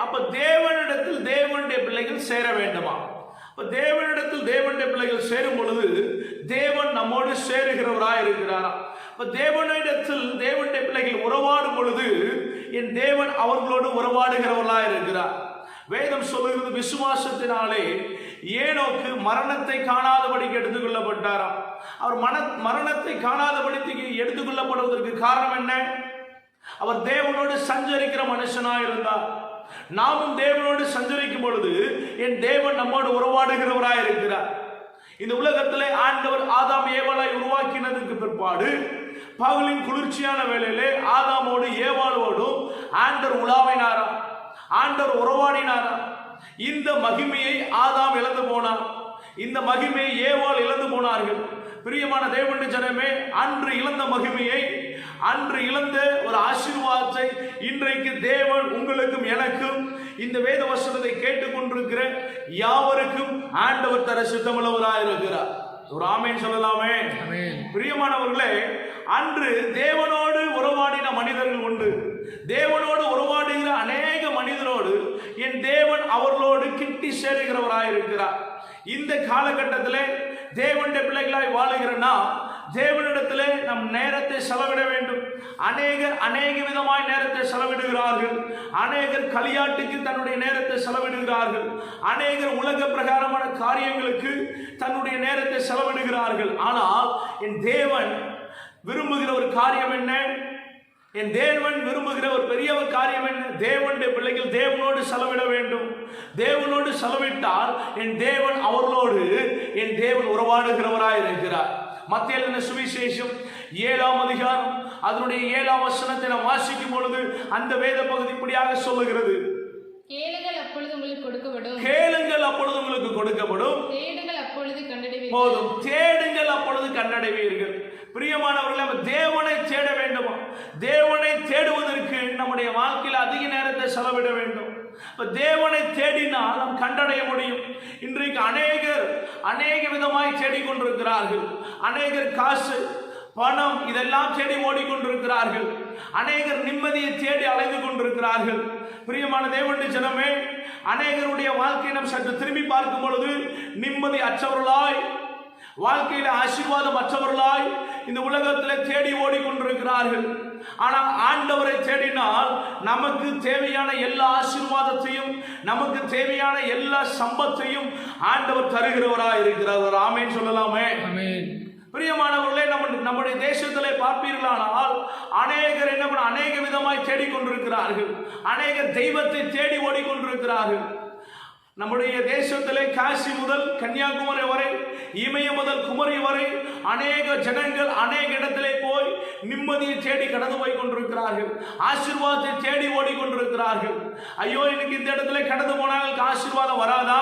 அப்ப தேவனிடத்தில் தேவனுடைய பிள்ளைகள் சேர வேண்டுமா? தேவனிடத்தில் தேவனுடைய பிள்ளைகள் சேரும் பொழுது தேவன் நம்மோடு சேருகிறவராய் இருக்கிறாரா. தேவனிடத்தில் தேவனுடைய உறவாடும் பொழுது என் தேவன் அவர்களோடு உறவாடுகிறவர்களாக இருக்கிறார். வேதம் சொல்லுகிறது, விசுவாசத்தினாலே ஏனோக்கு மரணத்தை காணாதபடிக்கு எடுத்துக்கொள்ளப்பட்டாராம். அவர் மரணத்தை காணாதபடிக்கு எடுத்துக்கொள்ளப்படுவதற்கு காரணம் என்ன? அவர் தேவனோடு சஞ்சரிக்கிற மனுஷனாக இருந்தார். நாமும் தேவனோடு சஞ்சரிக்கும் பொழுது என் தேவன் நம்மோடு உறவாடுகிறவராய் இருக்கிறார். இந்த உலகத்திலே ஆண்டவர் ஆதாம் ஏவாளை உருவாக்கினதுக்கு பிற்பாடு பகலின் குளிர்ச்சியான வேளையிலே ஆதாமோடு ஏவாளோடும் ஆண்டவர் உலாவினாராம், ஆண்டவர் உறவாடினாராம். இந்த மகிமையை ஆதாம் இழந்து போனார், இந்த மகிமையை ஏவாள் இழந்து போனார்கள். பிரியமான தேவனுடைய ஜனமே, அன்று இழந்த மகிமையை, அன்று இழந்த ஒரு ஆசீர்வாதத்தை இன்றைக்கு தேவன் உங்களுக்கும் எனக்கும் இந்த வேத வசனத்தை கேட்டுக்கொண்டிருக்கிற யாவருக்கும் ஆண்டவர் தர சித்தமுள்ளவராக இருக்கிறார். ஒரு ஆமேன் சொல்லலாமே. பிரியமானவர்களே, அன்று தேவனோடு உறவாடின மனிதர்கள் உண்டு. தேவனோடு உறவாடுகிற அநேக மனிதரோடு என் தேவன் அவர்களோடு கிட்டி சேருகிறவராக இருக்கிறார். இந்த காலகட்டத்தில் தேவனுடைய பிள்ளைகளாய் வாழுகிறனா தேவனிடத்திலே நம் நேரத்தை செலவிட வேண்டும். அநேக விதமாய் நேரத்தை செலவிடுகிறார்கள். அநேகர் களியாட்டுக்கு தன்னுடைய நேரத்தை செலவிடுகிறார்கள். அநேகர் உலக பிரகாரமான காரியங்களுக்கு தன்னுடைய நேரத்தை செலவிடுகிறார்கள். ஆனால் என் தேவன் விரும்புகிற ஒரு காரியம் என்ன? என் தேவன் விரும்புகிற ஒரு பெரிய ஒரு காரியம் என்ன? தேவனுடைய பிள்ளைகள் தேவனோடு செலவிட வேண்டும். தேவனோடு செலவிட்டால் என் தேவன் அவர்களோடு என் தேவன் உறவாடுகிறவராய் இருக்கிறார். மத்தேயு சுவிசேஷம் 7ஆம் அதிகாரம் அதனுடைய 7ஆம் வசனத்தை நாம் வாசிக்கும் பொழுது அந்த வேத பகுதி இப்படியாக சொல்லுகிறது, கேளுங்கள் அப்பொழுது உங்களுக்கு கொடுக்கப்படும், கேளுங்கள் அப்பொழுது உங்களுக்கு கொடுக்கப்படும், தேடுங்கள் அப்பொழுது கண்டடைவீர்கள். போதும், தேடுங்கள் அப்பொழுது கண்டடைவீர்கள். பிரியமானவர்களே, நம்ம தேவனை தேட வேண்டுமா? தேவனை தேடுவதற்கு நம்முடைய வாழ்க்கையில் அதிக நேரத்தை செலவிட வேண்டும். தேவனை தேடினால் நாம் கண்டடைய முடியும். இன்றைக்கு அநேக விதமாய் தேடிக்கொண்டிருக்கிறார்கள். அநேகர் காசு, பணம் இதெல்லாம் தேடி ஓடிக்கொண்டிருக்கிறார்கள். அநேகர் நிம்மதியை தேடி அலைந்து கொண்டிருக்கிறார்கள். பிரியமான தேவனுடைய ஜனமே, அநேகருடைய வாழ்க்கையை நாம் சற்று திரும்பி பார்க்கும் பொழுது நிம்மதி அற்றவர்களாய், வாழ்க்கையில ஆசீர்வாதம் அற்றவர்களாய் இந்த உலகத்தில் தேடி ஓடிக்கொண்டிருக்கிறார்கள். ஆனால் ஆண்டவரை தேடினால் நமக்கு தேவையான எல்லா ஆசீர்வாதத்தையும், நமக்கு தேவையான எல்லா சம்பத்தையும் ஆண்டவர் தருகிறவராய் இருக்கிறார். ஆமென் சொல்லலாமே. பிரியமானவர்களே, நம்முடைய தேசத்திலே பார்ப்பீர்களானால் அநேகர் என்ன பண்ண அநேக விதமாய் தேடிக்கொண்டிருக்கிறார்கள். அநேகர் தெய்வத்தை தேடி ஓடிக்கொண்டிருக்கிறார்கள். நம்முடைய தேசத்திலே காசி முதல் கன்னியாகுமரி வரை, இமய முதல் குமரி வரை அநேக ஜனங்கள் அநேக இடத்திலே போய் நிம்மதியை தேடி கடந்து போய் கொண்டிருக்கிறார்கள். ஆசீர்வாதத்தை தேடி ஓடிக்கொண்டிருக்கிறார்கள். ஐயோ, எனக்கு இந்த இடத்துல கடந்து போனால் எனக்கு ஆசீர்வாதம் வராதா?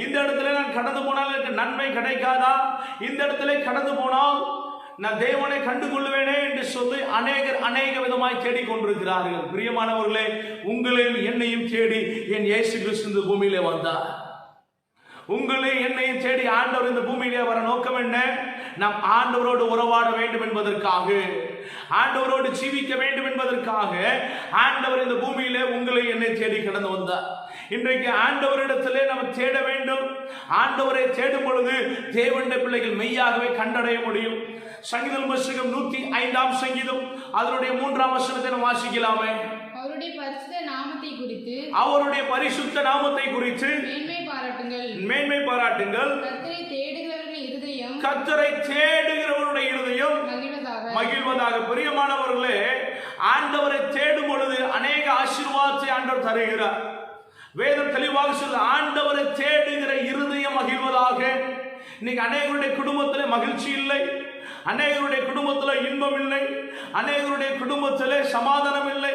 இந்த இடத்துல நான் கடந்து போனால் எனக்கு நன்மை கிடைக்காதா? இந்த இடத்துல கடந்து போனால் நான் தேவனை கண்டுகொள்வேனே என்று சொல்லி அநேக விதமாய் தேடிக்கொண்டிருக்கிறார்கள். பிரியமானவர்களே, உங்களையும் என்னையும் தேடி என் இயேசு கிறிஸ்து இந்த பூமியிலே வந்தார். உங்களையும் என்னையும் தேடி ஆண்டவர் இந்த பூமியிலே வர நோக்கம் என்ன? நாம் ஆண்டவரோடு உறவாட வேண்டும் என்பதற்காக, ஆண்டவரோடு ஜீவிக்க வேண்டும் என்பதற்காக ஆண்டவர் இந்த பூமியிலே உங்களை என்னை தேடி கடந்து வந்தார். இன்றைக்கு ஆண்டவரிடத்திலே நம்ம தேட வேண்டும். ஆண்டவரை தேடும் பொழுது தேவனுடைய பிள்ளைகள் மெய்யாகவே கண்டடைய முடியும். சங்கீதம் புத்தகம் 105ஆம் சங்கீதம் அதனுடைய 3ஆம் வசனத்தை நாம் வாசிக்கலாமே. அவருடைய பரிசுத்த நாமத்தை குறித்து, அவருடைய பரிசுத்த நாமத்தை குறித்து மேன்மை பாராட்டுங்கள். கர்த்தரை தேடுகிறவருடைய இருதயம் மகிழ்வதாக. பிரியமானவர்களே, ஆண்டவரை தேடும் பொழுது அநேக ஆசீர்வாதத்தை ஆண்டவர் தருகிறார். வேதம் தெளிவாக சொல்ல, ஆண்டவரை தேடுகிற இருதயம் மகிழ்வதாக. இன்னைக்கு அநேகருடைய குடும்பத்தில் மகிழ்ச்சி இல்லை, அநேகருடைய குடும்பத்தில் இன்பம் இல்லை, அநேகருடைய குடும்பத்தில் சமாதானம் இல்லை.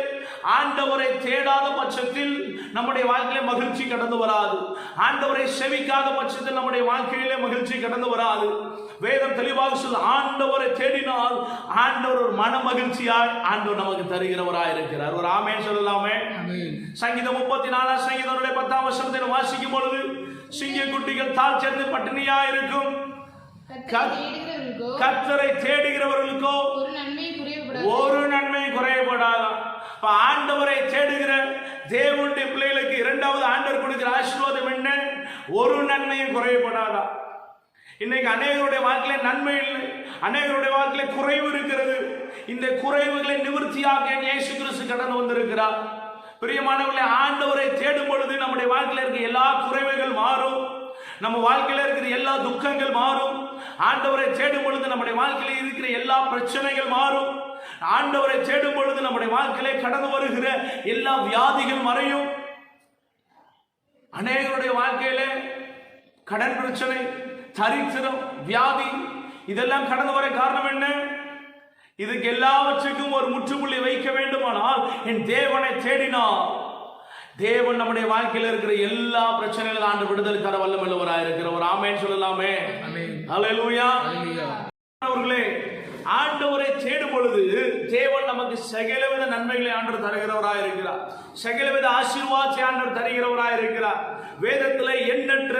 ஆண்டவரை தேடாத பட்சத்தில் நம்முடைய வாழ்க்கையிலே மகிழ்ச்சி கடந்து வராது. ஆண்டவரை செவிக்காத பட்சத்தில் நம்முடைய வாழ்க்கையிலே மகிழ்ச்சி கடந்து வராது. வேதம் தெளிவாக சொல்ல, ஆண்டவரை தேடினால் ஆண்டவர் ஒரு மன மகிழ்ச்சியாய் ஆண்டவர் நமக்கு தருகிறவராய் இருக்கிறார். ஒரு ஆமென் சொல்லலாமே. சங்கீதம் 34ஆம் சங்கீதம் 10ஆம் வசனத்தை வாசிக்கும் பொழுது, சிங்க குட்டிகள் தாழ் சேர்ந்து பட்டினியா இருக்கும், கர்த்தரை தேடுகிறவர்களுக்கோ ஒரு நன்மை குறையப்படாதா. ஆண்டவரை தேடுகிற தேவனுடைய பிள்ளைகளுக்கு இரண்டாவது ஆண்டவர் கொடுக்கிற ஆசீர்வாதம் என்ன? ஒரு நன்மையும் குறையப்படாதா. இன்னைக்கு அநேகருடைய வாழ்க்கையில நன்மை இல்லை, அநேகருடைய வாழ்க்கையில குறைவு இருக்கிறது. இந்த குறைவுகளை நிவர்த்தியாக இயேசு கிறிஸ்து கடந்து வந்திருக்கிறார். பிரியமானவர்களே, ஆண்டவரை தேடும் பொழுது நம்முடைய வாழ்க்கையில இருக்க எல்லா குறைவுகள் மாறும், நம்ம வாழ்க்கையில இருக்கிற எல்லா துக்கங்கள் மாறும். ஆண்டவரை தேடும் பொழுது நம்முடைய வாழ்க்கையில இருக்கிற எல்லா பிரச்சனைகள் மாறும். ஆண்டவரை தேடும் பொழுது நம்முடைய வாழ்க்கையில கடந்து வருகிற எல்லா வியாதிகள் மறையும். அநேகருடைய வாழ்க்கையில கடன் பிரச்சனை, தரித்திரம், வியாதி இதெல்லாம் கடந்து வர காரணம் என்ன? இதுக்கு எல்லாவற்றுக்கும் ஒரு முற்றுப்புள்ளி வைக்க வேண்டுமானால் என் தேவனை தேடினால் தேவன் நம்முடைய வாழ்க்கையில் இருக்கிற எல்லா பிரச்சனைகளும் ஆண்டு விடுதலை தர வல்லமையுள்ளவராக இருக்கிற ஒரு ஆமென் சொல்லலாமே. அல்லேலூயா. அவர்களே, ஆண்டவரை தேடும் பொழுது தேவன் நமக்கு சகலவித நன்மைகளை ஆண்டவர் தருகிறவராக இருக்கிறார், சகலவித ஆசீர்வாதத்தை ஆண்டவர் தருகிறவராக இருக்கிறார். வேதத்தில் எண்ணற்ற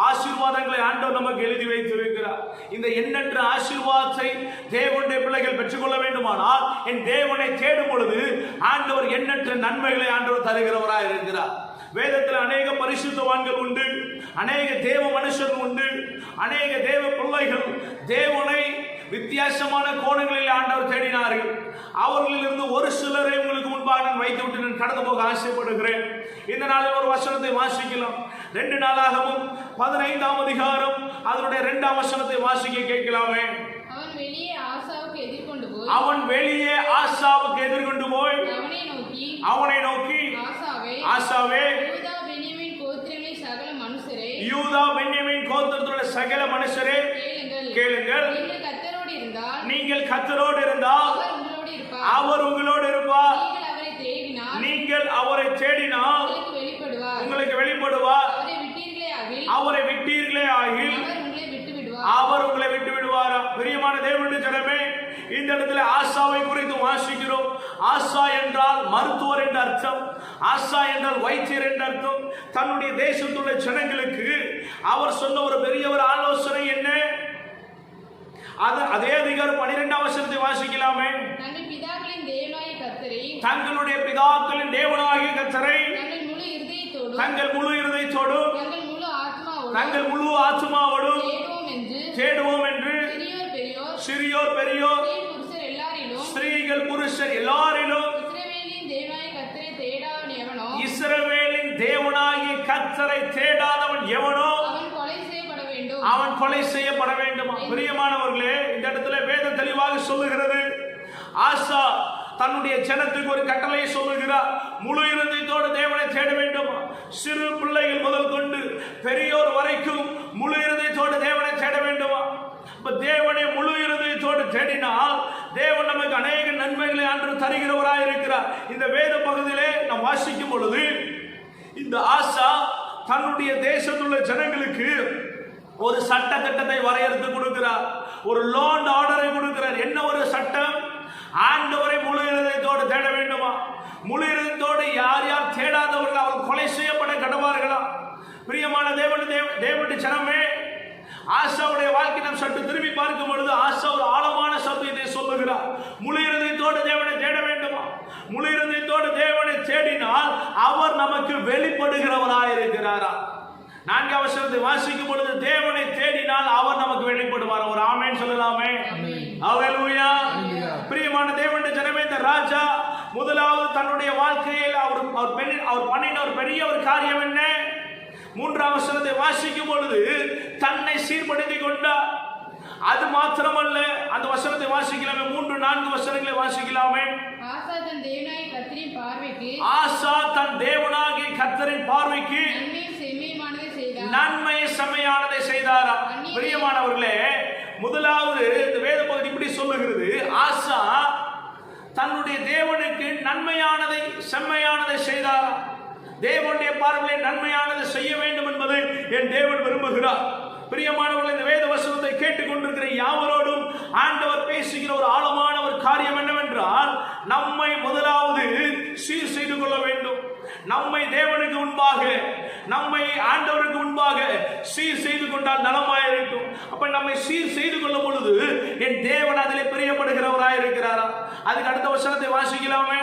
ஆசீர்வாதங்களை ஆண்டவர் நமக்கு எழுதி வைத்திருக்கிறார். இந்த எண்ணற்ற ஆசீர்வாதத்தை தேவனுடைய பிள்ளைகள் பெற்றுக்கொள்ள வேண்டுமானால் என் தேவனை தேடும் பொழுது ஆண்டவர் எண்ணற்ற நன்மைகளை ஆண்டவர் தருகிறவராக இருக்கிறார். வேதத்தில் அநேக பரிசுத்தவான்கள் உண்டு, அநேக தேவ மனுஷர்கள் உண்டு, அநேக தேவ பிள்ளைகள் தேவனை வித்தியாசமான கோணங்களில் ஆண்டவர் தேடினார்கள். அவர்களிலிருந்து ஒரு சிலரை உங்களுக்கு முன்பாக நான் வைத்துவிட்டு நான் கடந்து போக ஆசைப்படுகிறேன். இந்த நாளில் ஒரு வசனத்தை வாசிக்கலாம். 2 நாளாகவும் 15ஆம் அதிகாரம் அதனுடைய 2ஆம் வசனத்தை வாசிக்க கேட்கலாமே. அவன் வெளியே ஆசாவுக்கு எதிர்கொண்டு போய் அவனை நோக்கி ஆசாவே யூதா பென்யமீன் கோத்திரத்திலுள்ள சகல மனுஷரே கேளுங்கள், நீங்கள் கர்த்தரோடு இருந்தால் அவர் உங்களோடு இருப்பார், நீங்கள் அவரை தேடினால் உங்களுக்கு வெளிப்படுவார், அவரை விட்டீர்களே ஆகில் அவர் உங்களை விட்டு விடுவாரா? பிரியமான தேவனுடைய ஜனமே, இந்த இடத்துல ஆசாவை குறித்து வாசிக்கிறோம். ஆசா என்றால் மருத்துவர் என்ற அர்த்தம், ஆசா என்றால் வைத்தியர் என்ற அர்த்தம். தன்னுடைய தேசத்துள்ள ஜனங்களுக்கு அவர் சொன்ன ஒரு பெரிய ஒரு ஆலோசனை என்ன? அதே அதிகாரம் 12ஆம் வசனத்தை வாசிக்கலாமே. தங்களுடைய பிதாக்களின் தேவனாகிய கர்த்தரை தங்கள் முழு இருதயத்தோடும் தங்கள் முழு ஆத்மாவோடும் தேடுவோம் என்று சிறியோர் பெரியோர் ஸ்திரீகள் புருஷர் எல்லாரிலும் இஸ்ரவேலின் தேவனாகிய கர்த்தரை தேடாதவன் எவனோ அவன் கொலை செய்யப்பட வேண்டும். பிரியமானவர்களே, இந்த இடத்துல வேதம் தெளிவாக சொல்லுகிறது. ஆசா தன்னுடைய ஜனத்துக்கு ஒரு கட்டளையை சொல்லுகிறார். முழு இருதயத்தோடு தேவனை தேட வேண்டும். சிறு பிள்ளைகள் முதல் கொண்டு பெரியோர் வரைக்கும் முழு இருதயத்தோடு தேவனை தேட வேண்டுமா? தேவனை முழு இருதயத்தோடு தேடினால் தேவன் நமக்கு அநேக நன்மைகளை ஆண்டு தருகிறவராக இருக்கிறார். இந்த வேத பகுதியிலே நாம் வாசிக்கும் பொழுது இந்த ஆசா தன்னுடைய தேசத்துள்ள ஜனங்களுக்கு ஒரு சட்ட திட்டத்தை வரையறுத்து கொடுக்கிறார், ஒரு லா அண்ட் ஆர்டரை கொடுக்கிறார். என்ன ஒரு சட்டம்? ஆண்டவரை முழு இருதயத்தோடு தேட வேண்டுமா? முழு இருதயத்தோடு யார் யார் தேடாதவர்கள் அவர் கொலை செய்யப்பட கடவார்களா? பிரியமான தேவனுடைய ஜனமே, ஆசாவுடைய வாழ்க்கை நாம் சற்று திரும்பி பார்க்கும் பொழுது ஆசா ஒரு ஆழமான சத்தியத்தை சொல்லுகிறார். முழு இருதயத்தோடு தேவனை தேட வேண்டுமா? முழு இருதயத்தோடு தேவனை தேடினால் அவர் நமக்கு வெளிப்படுகிறவராக இருக்கிறாரா? 4ஆம் வசனத்தை வாசிக்கும் பொழுது தேவனை தேடினால் அவர் நமக்கு வெளிப்படுவார். ஒரு ஆமென் சொல்லலாமே. அல்லேலூயா. பிரியமான தேவனுடைய ஜனமே, இந்த ராஜா முதலாவது தன்னுடைய வாழ்க்கையில் அவர் பண்ணின ஒரு பெரிய ஒரு காரியம் என்ன? 3ஆம் வசனத்தை வாசிக்கும் பொழுது தன்னை சீர்படுத்திக் கொண்டார். அது மாத்திரமல்ல, அந்த வசனத்தை வாசிக்கலாமே, 3-4 வசனங்களை வாசிக்கலாமே. ஆசா தன் தேவனாகிய கர்த்தரின் பார்வைக்கு நன்மை செம்மையானதை செய்தாரா? பிரியமானவர்களே, முதலாவது இந்த வேத பகுதி இப்படி சொல்லுகிறது. ஆசா தன்னுடைய தேவனுக்கு நன்மையானதை செம்மையானதை செய்தாரா? தேவனுடைய பார்வையிலே நன்மையானதை செய்ய வேண்டும் என்பதை என் தேவன் விரும்புகிறார். பிரியமானவர்கள், இந்த வேத வசனத்தை கேட்டுக்கொண்டிருக்கிற யாவரோடும் ஆண்டவர் பேசுகிற ஒரு ஆழமான ஒரு காரியம் என்னவென்றால், நம்மை முதலாவது சீர் செய்து கொள்ள வேண்டும். நம்மை தேவனுக்கு முன்பாக, நம்மை ஆண்டவருக்கு முன்பாக சீர் செய்து கொண்டால் நலமாய் இருக்கும். அப்ப நம்மை சீர் செய்து கொள்ளும் பொழுது என் தேவன் அதிலே பிரியப்படுகிறவராய் இருக்கிறாரா? அதுக்கு அடுத்த வசனத்தை வாசிக்கலாமே.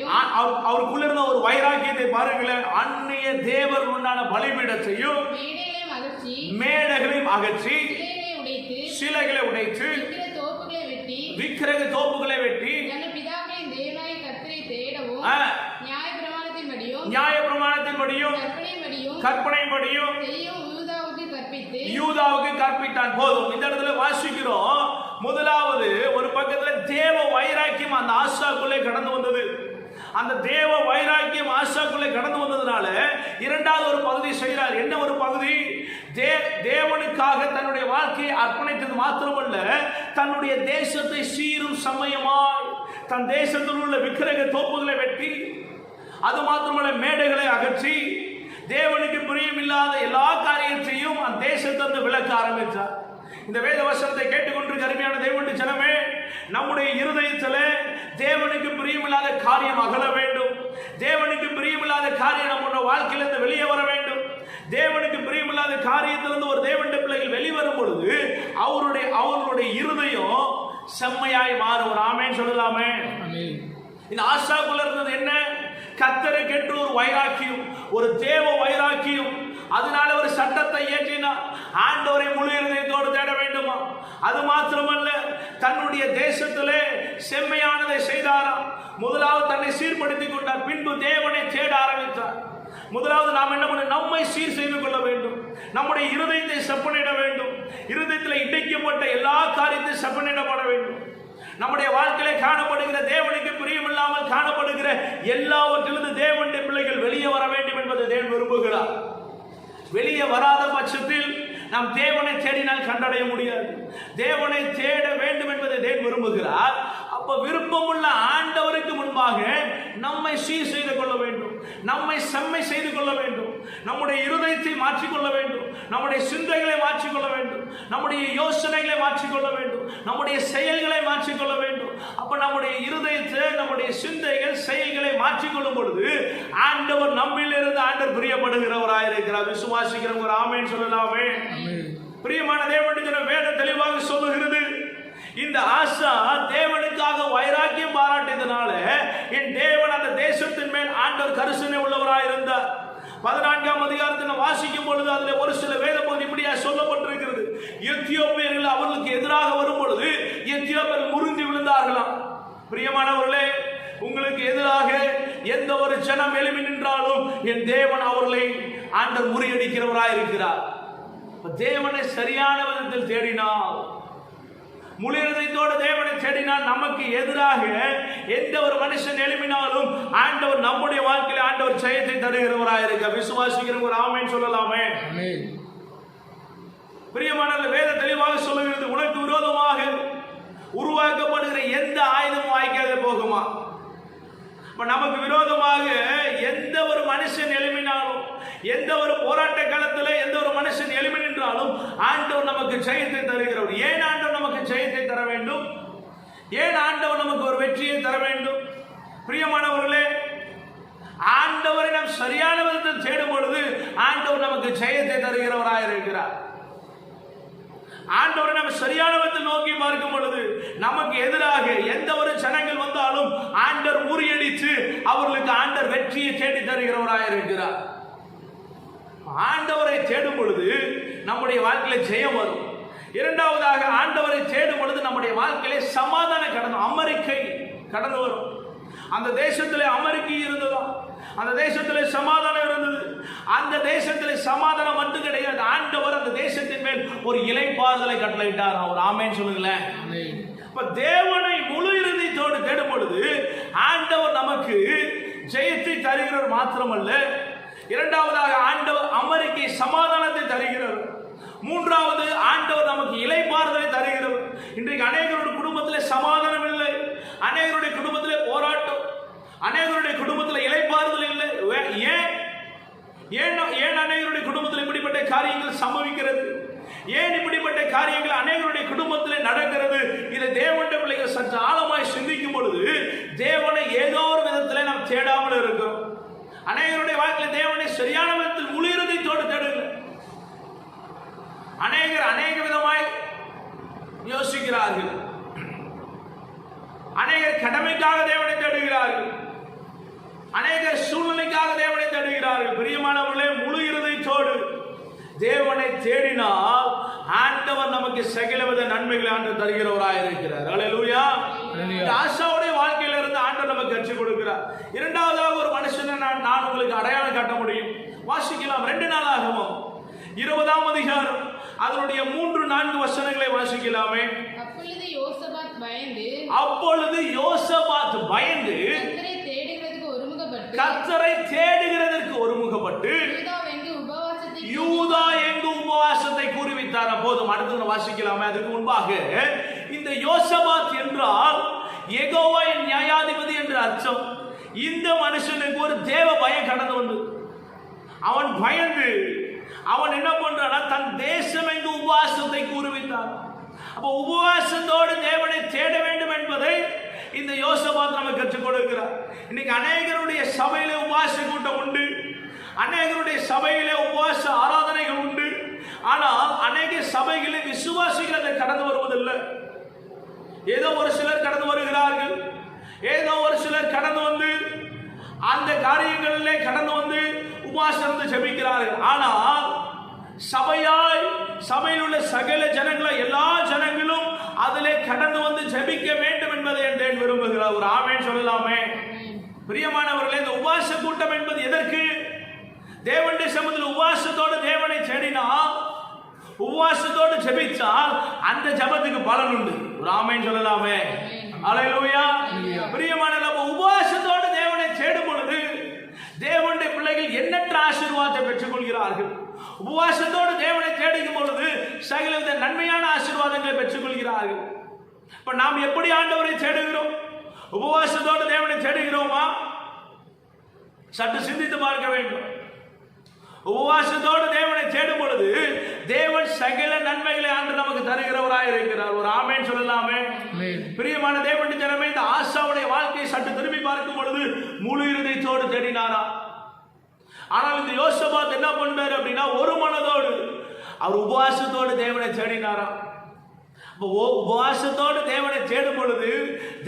பலிபீடத்தையும் அவருக்குள்ள இருந்த ஒரு வைராக்கியத்தை பாருங்களேன். அந்நிய தேவர் உண்டான பலிபீடத்தையும் மேடைகளையும் அகற்றி சிலைகளை உடைத்து விக்கிரக தோப்புகளை வெட்டி நியாயப்பிரமாணத்தின்படியும் கற்பனையின்படியும் யூதாவுக்கு கற்பித்தான். போதும். இந்த இடத்துல வாசிக்கிறோம். முதலாவது ஒரு பக்கத்துல தேவ வைராக்கியம் அந்த ஆசாக்குள்ளே கடந்து வந்தது. அந்த தேவ வைராக்கியம் ஆசாக்குள்ளே கடந்து வந்ததுனால இரண்டாவது ஒரு பகுதி செய்கிறார். என்ன ஒரு பகுதி? தேவனுக்காக தன்னுடைய வாழ்க்கையை அர்ப்பணித்தது மாத்திரமல்ல, தன்னுடைய தேசத்தை சீரும் சமயமாய் தன் தேசத்தில் உள்ள விக்கிரக தோப்புகளை வெட்டி, அது மாத்திரமல்ல மேடைகளை அகற்றி, தேவனுக்கு பிரியமில்லாத எல்லா காரியத்தையும் அந்த தேசத்திலிருந்து விளக்க ஆரம்பித்தார். இந்த வேத வசனத்தை கேட்டுக்கொண்டு அருமையான தேவனுடைய ஜனமே, நம்முடைய இருதயத்தில் தேவனுக்கு பிரியமில்லாத காரியம் அகல வேண்டும். தேவனுக்கு பிரியமில்லாத காரியம் நம்முடைய வாழ்க்கையிலிருந்து வெளியே வர வேண்டும். தேவனுக்கு பிரியமில்லாத காரியத்திலிருந்து ஒரு தேவனுடைய பிள்ளைகள் வெளிவரும் பொழுது அவருடைய இருதயம் செம்மையாய் மாறும். ஆமென் சொல்லலாமே. இந்த ஆசாக்குள்ள இருந்தது என்ன? கர்த்தருக்கென்று ஒரு வைராக்கியம், ஒரு தேவ வைராக்கியம். அதனால ஒரு சட்டத்தை இயற்றினார். ஆண்டவரை முழு இருதயத்தோடு தேட வேண்டுமா? அது மாத்திரமல்ல, தன்னுடைய தேசத்திலே செம்மையானதை செய்தாராம். முதலாவது தன்னை சீர்படுத்திக் கொண்டார். பின்பு தேவனை தேட ஆரம்பித்தார். முதலாவது நாம் என்ன பண்ண? நம்மை சீர் செய்து கொள்ள வேண்டும். நம்முடைய இருதயத்தை செப்பனிட வேண்டும். இருதயத்தில் இடைக்கப்பட்ட எல்லா காரியத்தையும் செப்பனிடப்பட வேண்டும். நம்முடைய வாழ்க்கையில காணப்படுகிற தேவனுக்கு பிரியமில்லாமல் காணப்படுகிற எல்லாவற்றிலிருந்து தேவனுடைய பிள்ளைகள் வெளியே வர வேண்டும் என்பதை தேவன் விரும்புகிறார். வெளியே வராத பட்சத்தில் நாம் தேவனை தேடினால் கண்டடைய முடியாது. தேவனை தேட வேண்டும் என்பதை தேவன் விரும்புகிறார். அப்ப விருப்பமுள்ள ஆண்டவருக்கு முன்பாக நம்மை சீர் செய்து கொள்ள வேண்டும். நம்மை செம்மை செய்து கொள்ள வேண்டும். நம்முடைய இருதயத்தை மாற்றிக்கொள்ள வேண்டும். நம்முடைய சிந்தைகளை மாற்றிக்கொள்ள வேண்டும். நம்முடைய யோசனைகளை மாற்றிக்கொள்ள வேண்டும். நம்முடைய செயல்களை மாற்றிக்கொள்ள வேண்டும். அப்ப நம்முடைய இருதயத்தை, நம்முடைய சிந்தைகள், செயல்களை மாற்றிக்கொள்ளும் பொழுது ஆண்டவர் நம்மிலிருந்து ஆண்டவர் பிரியப்படுகிறவராயிருக்கிறார். விசுவாசிக்கிறவங்க ஆமென் சொல்லலாமே. பிரியமான தேவனுடைய வேத தெளிவாக சொல்லுகிறது. இந்த ஆசா தேவனுக்காக வைராக்கியம் பாராட்டியதனால என் தேவன் அந்த தேசத்தின் மேல் ஆண்டவர் கரிசனை உள்ளவராயிருந்தார். 14ஆம் அதிகாரத்தில் வாசிக்கும் பொழுது அதில் ஒரு சில வேத பகுதி இப்படியா சொல்லப்பட்டிருக்கிறது. எத்தியோப்பியர்கள் அவர்களுக்கு எதிராக வரும் பொழுது எத்தியோப்பியர்கள் முறிந்து விழுந்தார்களாம். பிரியமானவர்களே, உங்களுக்கு எதிராக எந்த ஒரு ஜனம் எழுப்பி நின்றாலும் என் தேவன் அவர்களை ஆண்டவர் முறியடிக்கிறவராயிருக்கிறார். தேவனை சரியான விதத்தில் தேடினால், முழு இதயத்தோடு தேவனை தேடினால், நமக்கு எதிராக எந்த ஒரு மனுஷன் எழுப்பினாலும் ஆண்டவர் நம்முடைய வாழ்க்கையில் ஆண்டவர் ஜெயத்தை தருகிறவராயிருக்க. விசுவாசிக்கிறவங்க ஆமென் சொல்லலாமே. பிரியமான வேத தெளிவாக சொல்லுகிறது. உனக்கு விரோதமாக உருவாக்கப்படுகிற எந்த ஆயுதமும் வாய்க்காத போகுமா? நமக்கு விரோதமாக எந்த ஒரு மனுஷன் எழுப்பினாலும், எந்த ஒரு போராட்ட காலத்தில் எந்த ஒரு மனுஷன் எழுப்பி நின்றாலும் ஆண்டவர் நமக்கு ஜெயத்தை தருகிறவர். ஏன் ஆண்டவர் நமக்கு ஜெயத்தை தர வேண்டும்? ஏன் ஆண்டவர் நமக்கு ஒரு வெற்றியை தர வேண்டும்? பிரியமானவர்களே, ஆண்டவரை நாம் சரியான விதத்தில் தேடும் பொழுது ஆண்டவர் நமக்கு ஜெயத்தை தருகிறவராயிருக்கிறார். ஆண்டவரை நம்ம சரியான விதத்தில் நோக்கி பார்க்கும் பொழுது நமக்கு எதிராக எந்த ஒரு ஜனங்கள் வந்தாலும் ஆண்டவர் முறியடித்து அவர்களுக்கு ஆண்டவர் வெற்றியை தேடி தருகிறவராயிருக்கிறார். ஆண்டவரை தேடும் பொழுது நம்முடைய வாழ்க்கையில ஜெயம் வரும். இரண்டாவதாக, ஆண்டவரை தேடும் பொழுது நம்முடைய வாழ்க்கையிலே சமாதானம் அமெரிக்கை கடந்து வரும். அந்த தேசத்திலே அமெரிக்கை இருந்ததா? அந்த தேசத்திலே சமாதானம் இருந்தது. அந்த தேசத்திலே சமாதானம் மட்டும் கிடையாது, ஆண்டவர் அந்த தேசத்தின் மேல் ஒரு இளைப்பாறுதலை கட்டளையிட்டார். அவர் ஆமென் சொல்லுங்களேன். இப்ப தேவனை முழு இறுதியோடு தேடும் பொழுது ஆண்டவர் நமக்கு ஜெயத்தை தருகிறவர் மாத்திரமல்ல, இரண்டாவதாக ஆண்டவர் அமெரிக்கை சமாதானத்தை தருகிறவர். மூன்றாவது, ஆண்டவர் நமக்கு இளைப்பாறுதலை தருகிறவர். இன்றைக்கு அநேகருடைய குடும்பத்தில் சமாதானம் இல்லை, அநேகருடைய குடும்பத்திலே போராட்டம், அநேகருடைய குடும்பத்தில் இளைப்பாறுதல் இல்லை. ஏன் அநேகருடைய குடும்பத்தில் இப்படிப்பட்ட காரியங்கள் சம்பவிக்கிறது? ஏன் இப்படிப்பட்ட காரியங்கள் அநேகருடைய குடும்பத்தில் நடக்கிறது? இதை தேவனுடைய பிள்ளைகள் சற்று ஆழமாய் சிந்திக்கும் பொழுது தேவனை ஏதோ ஒரு விதத்தில் நாம் தேடாமல் இருக்கிறோம். அநேகருடைய வாழ்க்கையில் தேவனை சரியான விதத்தில் முழு இருதயத்தோடு தேடுங்க. அநேகர் அநேக விதமாய் யோசிக்கிறார்கள். அநேகர் கடமைக்காக தேவனை தேடுகிறார்கள். அநேகர் சூழ்நிலைக்காக தேவனை தேடுகிறார்கள். பிரியமானவர்களே, முழு இருதயத்தோடு தேவனை தேடினால் ஆண்டவர் நமக்கு சகலவித நன்மைகளை ஆண்டவர் தருகிறவராக இருக்கிறார். அல்லேலூயா. ஆசாவுடைய வாழ்க்கையில இருந்து ஆண்டவர் நமக்கு கற்றுக் கொடுக்கிறார். இரண்டாவதாக ஒரு மனுஷனை நான் உங்களுக்கு அடையாளம் காட்ட முடியும். வாசிக்கலாம். 2 நாளாகமம் 20ஆம் அதிகாரம் அதனுடைய 3-4 வசனங்களை வாசிக்கலாமே. அப்பொழுது யோசபாத் பயந்து கர்த்தரை தேடுகிறதற்கு ஒருமுகப்பட்டு யூதா எங்கு உபவாசத்தை கூறிவித்தார். அப்போதும் அடுத்து வாசிக்கலாமே. அதுக்கு முன்பாக இந்த யோசபாத் என்றால் யெகோவாவின் நியாயாதிபதி என்று அர்த்தம். இந்த மனுஷனுக்கு ஒரு தேவ பயம் கடந்து வந்து அவன் பயந்து அவன் என்ன பண்றானா, தன் தேசம் எங்கு உபவாசத்தை கூறுவித்தான். அப்ப உபவாசத்தோடு தேவனை தேட வேண்டும் என்பதை இந்த யோசபாத் நமக்கு கற்றுக் கொடுக்கிறார். இன்னைக்கு அநேகருடைய சபையில உபவாச கூட்டம் உண்டு, அநேகருடைய சபையில உபவாச ஆராதனைகள் உண்டு. ஆனால் அநேக சபைகளில் விசுவாசிகள் அதை கடந்து வருவதில்லை. ஏதோ ஒரு சிலர் கடந்து வருகிறார்கள், ஏதோ ஒரு சிலர் கடந்து வந்து அந்த காரியங்களிலே கடந்து வந்து உபவாசம் ஜெபிக்கிறார்கள். ஆனால் சபையில் உள்ள சகல ஜனங்களை எல்லா ஜனங்களும் அதிலே கடந்து வந்து ஜெபிக்க வேண்டும் என்பதை என்றேன் விரும்புகிறார். ஒரு ஆமென் சொல்லலாமே. பிரியமானவர்களே, இந்த உபவாச கூட்டம் என்பது எதற்கு? தேவனுடைய சமூகத்தில் உபவாசத்தோடு தேவனை தேடினால், உபவாசத்தோடு ஜெபித்தால் அந்த ஜெபத்துக்கு பலன் உண்டு. ஒரு ஆமென் சொல்லலாமே. அல்லேலூயா. பிரியமானவர்களே, உபவாசத்தோடு தேவனை தேடும் பொழுது தேவனுடைய பிள்ளைகள் எண்ணற்ற ஆசீர்வாதத்தை பெற்றுக் கொள்கிறார்கள். உபவாசத்தோடு தேவனை தேடும் பொழுது சகலவித நன்மையான ஆசீர்வாதங்களை பெற்றுக் கொள்கிறார்கள். இப்ப நாம் எப்படி ஆண்டவரை தேடுகிறோம்? உபவாசத்தோடு தேவனை தேடுகிறோமா? சற்று சிந்தித்து பார்க்க வேண்டும். உபவாசத்தோடு தேவனை தேடும் பொழுது தேவன் சகல நன்மைகளை ஆண்டு நமக்கு தருகிறவராய் இருக்கிறார். ஒரு ஆமென் சொல்லலாமே. பிரியமான தேவனுடைய ஜனமே, இந்த ஆசாவுடைய வாழ்க்கையை சற்று திரும்பி பார்க்கும் பொழுது முழு இருதயத்தோடு தேடினாரா? ஆனால் இந்த யோசபாத் என்ன பண்ணாரு அப்படின்னா, ஒரு மனதோடு அவர் உபவாசத்தோடு தேவனை தேடினாரா? உபவாசத்தோடு தேவனை தேடும் பொழுது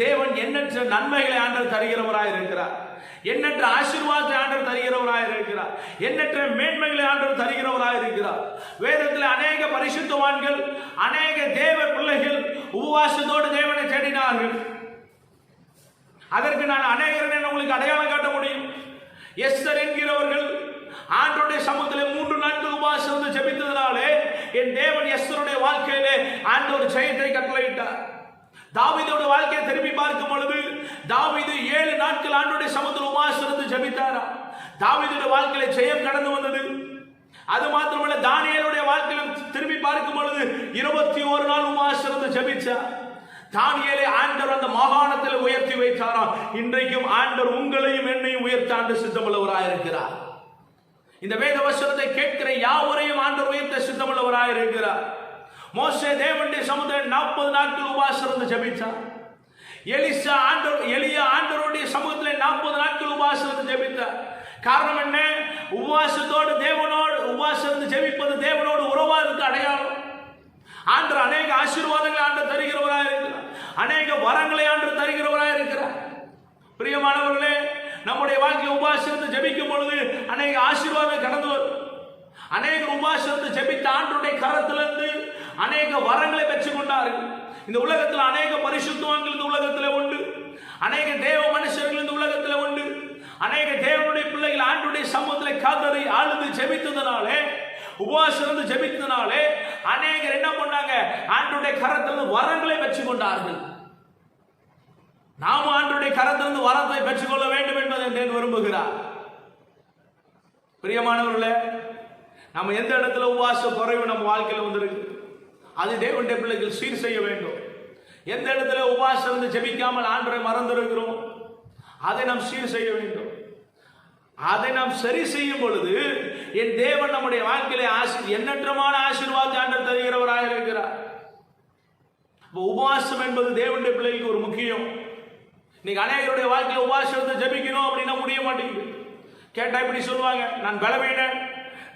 தேவன் எண்ணற்ற நன்மைகளை ஆண்டவர் தருகிறவராய் இருக்கிறார், எண்ணற்ற ஆசீர்வாதத்தை ஆண்டவர் தருகிறவராய் இருக்கிறார், எண்ணற்ற மேன்மைகளை ஆண்டவர் தருகிறவராய் இருக்கிறார். வேதத்தில் அநேக பரிசுத்தவான்கள், அநேக தேவ பிள்ளைகள் உபவாசத்தோடு தேவனை தேடினார்கள். அதற்கு நான் அநேகரை உங்களுக்கு அடையாளம் காட்ட முடியும். எஸ்தர் என்கிறவர்கள் ஆண்டவருடைய சமூகத்தில் 3 நாட்கள் உபவாசம் ஜெபித்ததனாலே என் தேவன் எஸ்தருடைய வாழ்க்கையிலே ஆண்டவர் ஜெயத்தை கட்டளையிட்டார். தாவீதோட வாழ்க்கையை திரும்பி பார்க்கும் பொழுது தாவீது 7 நாட்கள் ஆண்டவருடைய சமூகத்தில் உபவாசம் ஜெபித்தாரா. தாவீதுடைய வாழ்க்கையில ஜெயம் கடந்து வந்தது. அது மாத்திரமல்ல, தானியேலுடைய வாழ்க்கையிலும் திரும்பி பார்க்கும் பொழுது 21 நாள் உபவாசம் ஜெபிச்சார். தானியேலை ஆண்டவர் அந்த மாகாணத்தில் உயர்த்தி வைத்தாராம். இன்றைக்கும் ஆண்டவர் உங்களையும் என்னையும் உயர்த்த ஆண்டு சித்தமுள்ளவராய் இருக்கிறார். இந்த வேத வசனத்தை கேட்கிற யாவரையும் ஆண்டவர் உயர்த்த சித்தமுள்ளவராய் இருக்கிறார். மோசே தேவனுடைய சமூகத்தில் 40 நாட்கள் உபவாசம் ஜெபித்தார். எலியா ஆண்டவருடைய சமூகத்தில் 40 நாட்கள் உபவாசம் ஜெபித்தார். காரணம் என்ன? உபவாசத்தோடு உபவாசம் ஜெபிப்பது தேவனோடு உறவாதற்கு அடையாளம். ஆண்டவர் அநேக ஆசீர்வாதங்களை ஆண்டவர் தருகிறவராக இருக்கிறார், அநேக வரங்களை ஆண்டவர் தருகிறவராக இருக்கிறார். பிரியமானவர்களே, நம்முடைய வாழ்க்கை உபவாசத்தை ஜெபிக்கும் பொழுது அநேக ஆசீர்வாதம் கடந்து வரும். அநேக உபவாசத்தை ஜெபித்த ஆண்டவருடைய கரத்திலிருந்து அநேக வரங்களை பெற்றுக் கொண்டார்கள். இந்த உலகத்தில் அநேக பரிசுத்தவான்கள் இந்த உலகத்தில் உண்டு, அநேக தேவ மனுஷர்கள் இந்த உலகத்தில் உண்டு, அநேக தேவனுடைய பிள்ளைகள் ஆண்டவருடைய சமூகத்தில் காதறி ஆழ்ந்து ஜெபித்ததனாலே, உபவாசம் ஜெபித்ததனாலே அநேகர் என்ன பண்ணாங்க? ஆண்டவருடைய கரத்திலிருந்து வரங்களை பெற்றுக் கொண்டார்கள். நாம் ஆண்டவருடைய கரத்திலிருந்து வரத்தை பெற்றுக்கொள்ள வேண்டும் என்பதை தேவன் விரும்புகிறார். பிரியமானவர்களே, நம்ம எந்த இடத்துல உபவாச குறைவு நம்ம வாழ்க்கையில் வந்திருக்கு, அது தேவனுடைய பிள்ளைகள் சீர் செய்ய வேண்டும். எந்த இடத்துல உபவாசம் ஜெபிக்காமல் ஆண்டவரை மறந்திருக்கிறோம், அதை நாம் சீர் செய்ய வேண்டும். அதை நாம் சரி செய்யும் பொழுது என் தேவன் நம்முடைய வாழ்க்கையிலே எண்ணற்றமான ஆசீர்வாதத்தை ஆண்டவர் தருகிறவராக இருக்கிறார். உபவாசம் என்பது தேவனுடைய பிள்ளைகளுக்கு ஒரு முக்கியம். இன்னைக்கு அநேகருடைய வாழ்க்கையில் உபவாசத்தை ஜெபிக்கணும் அப்படின்னா முடிய மாட்டேங்குது. கேட்டா இப்படி சொல்லுவாங்க, நான் பலவீனன்,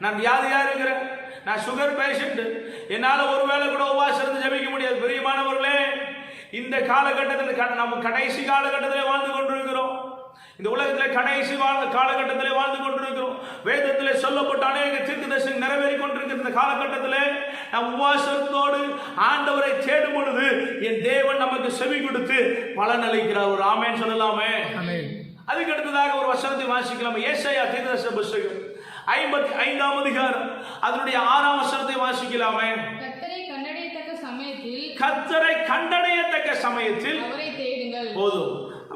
நான் வியாதியா இருக்கிறேன், நான் சுகர் பேஷண்ட், என்னால ஒரு வேளை கூட உபவாசத்தை ஜெபிக்க முடியாது. பிரியமானவர்களே, இந்த காலகட்டத்தில் நம்ம கடைசி காலகட்டத்தில் வாழ்ந்து கொண்டிருக்கிறோம். இந்த உலகத்தில் கடைசி காலகட்டத்தில் வாழ்ந்து கொண்டிருக்கிறோம். வேதத்திலே சொல்லப்பட்ட அநேக தீர்க்கதரிசனம் நிறைவேறி கொண்டிருக்கிற இந்த காலகட்டத்தில் நம் உபவாசத்தோடு ஆண்டவரை தேடும் பொழுது என் தேவன் நமக்கு செவி கொடுத்து பலன் அளிக்கிறார். ஒரு ஆமென் சொல்லலாமே. அதுக்கு அடுத்ததாக ஒரு வசனத்தை வாசிக்கலாம். ஏசாயா தீர்க்கதரிசன புத்தகம் 55ஆம் அதிகாரம் அதனுடைய 6ஆம் வசனத்தை வாசிக்கலாமே. கர்த்தரை கண்டடையத்தக்க சமயத்தில் அவரை தேடுங்கள். போதும்.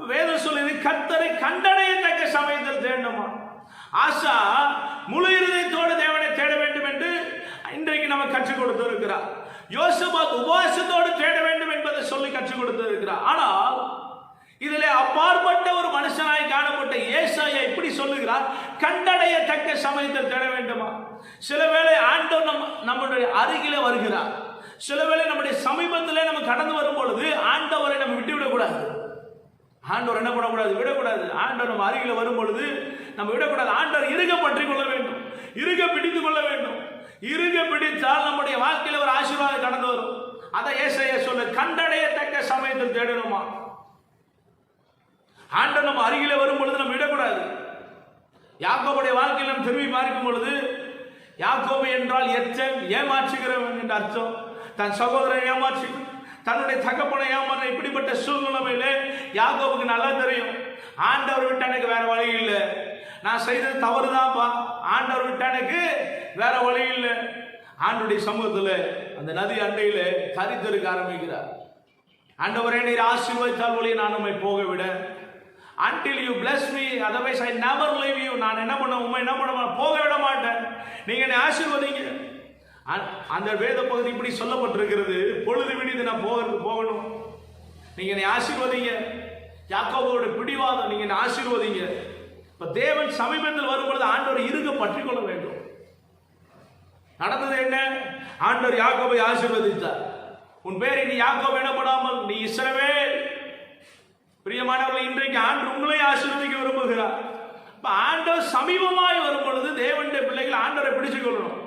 வேதம் சொல்லுது கர்த்தரை கண்டடையத்தக்க சமயத்தில் தேடணுமா. ஆசா முழு இருதயத்தோடு தேவனை தேட வேண்டும் என்று இன்றைக்கு நம்ம கற்றுக் கொடுத்திருக்கிறார். யோசபாத் உபவாசத்தோடு தேட வேண்டும் என்பதை சொல்லி கற்றுக் கொடுத்திருக்கிறார். ஆனால் இதிலே அப்பாற்பட்ட ஒரு மனுஷனாய் காணப்பட்ட ஏசாயா இப்படி சொல்லுகிறார், கண்டடையத்தக்க சமயத்தில் தேட வேண்டுமா. சில வேளை ஆண்டவர் நம்முடைய அருகிலே வருகிறார். சில வேளை நம்முடைய சமீபத்திலே நம்ம கடந்து வரும் பொழுது ஆண்டவரை நம்ம விட்டு விடக்கூடாது. ஆண்டவர் என்ன பண்ணக்கூடாது, விடக்கூடாது. ஆண்டவர் நம்ம அருகில் வரும் பொழுது நம்ம விடக்கூடாது. ஆண்டவர் இறுக பற்றி கொள்ள வேண்டும், இறுக பிடித்துக் கொள்ள வேண்டும். இறுக பிடித்தால் நம்முடைய வாழ்க்கையில் ஒரு ஆசீர்வாதம் கடந்து வரும். அதை ஏசாயா சொல்ல, கண்டடையத்தக்க சமயத்தில் தேடணுமா. ஆண்டவர் நம்ம அருகிலே வரும் பொழுது நம்ம விடக்கூடாது. யாக்கோபுடைய வாழ்க்கையில் நம்ம திரும்பி பார்க்கும் பொழுது, யாக்கோபு என்றால் எச்சன், ஏமாற்றுகிறவன் என்ற அர்த்தம். தன் சகோதரனை ஏமாற்றி தன்னுடைய தகப்பனை ஏமாற்ற இப்படிப்பட்ட சூழ்நிலையிலே யாக்கோபுக்கு நல்லா தெரியும், ஆண்டவர் விட்டு எனக்கு வேற வழி இல்லை, நான் செய்தது தவறுதான்ப்பா, ஆண்டவர் விட்டு எனக்கு வேற வழி இல்லை. ஆண்டவருடைய சமூகத்தில் அந்த நதி அண்டையில தரித்திருக்க ஆரம்பிக்கிறார். ஆண்டவரே நீர் ஆசீர்வதித்தால் ஒழிய நான் உம்மை போக விட, until you bless me, otherwise I never leave you. நான் என்ன பண்ண உம்மை என்ன பண்ண போக விட மாட்டேன், நீங்க என்னை ஆசீர்வதிங்க. அந்த வேத பகுதி இப்படி சொல்லப்பட்டிருக்கிறது, பொழுது விடிது நான் போகணும், நீங்க என்னை ஆசீர்வதிங்க. யாக்கோபோட பிடிவாதம், நீங்க என்னை ஆசீர்வதிங்க. இப்ப தேவன் சமீபத்தில் வரும்பொழுது ஆண்டவர் இறுக பற்றிக் கொள்ள வேண்டும். நடந்தது என்ன, ஆண்டவர் யாக்கோபை ஆசீர்வதித்தார். உன் பேரை நீ யாக்கோபு எனப்படாமல் நீ இஸ்ரவேல். பிரியமானவர்கள், இன்றைக்கு ஆண்டவர் உங்களை ஆசீர்வதிக்க விரும்புகிறார். ஆண்டவர் சமீபமாய் வரும் பொழுது தேவனுடைய பிள்ளைகள் ஆண்டவரை பிடிச்சுக் கொள்ளணும்.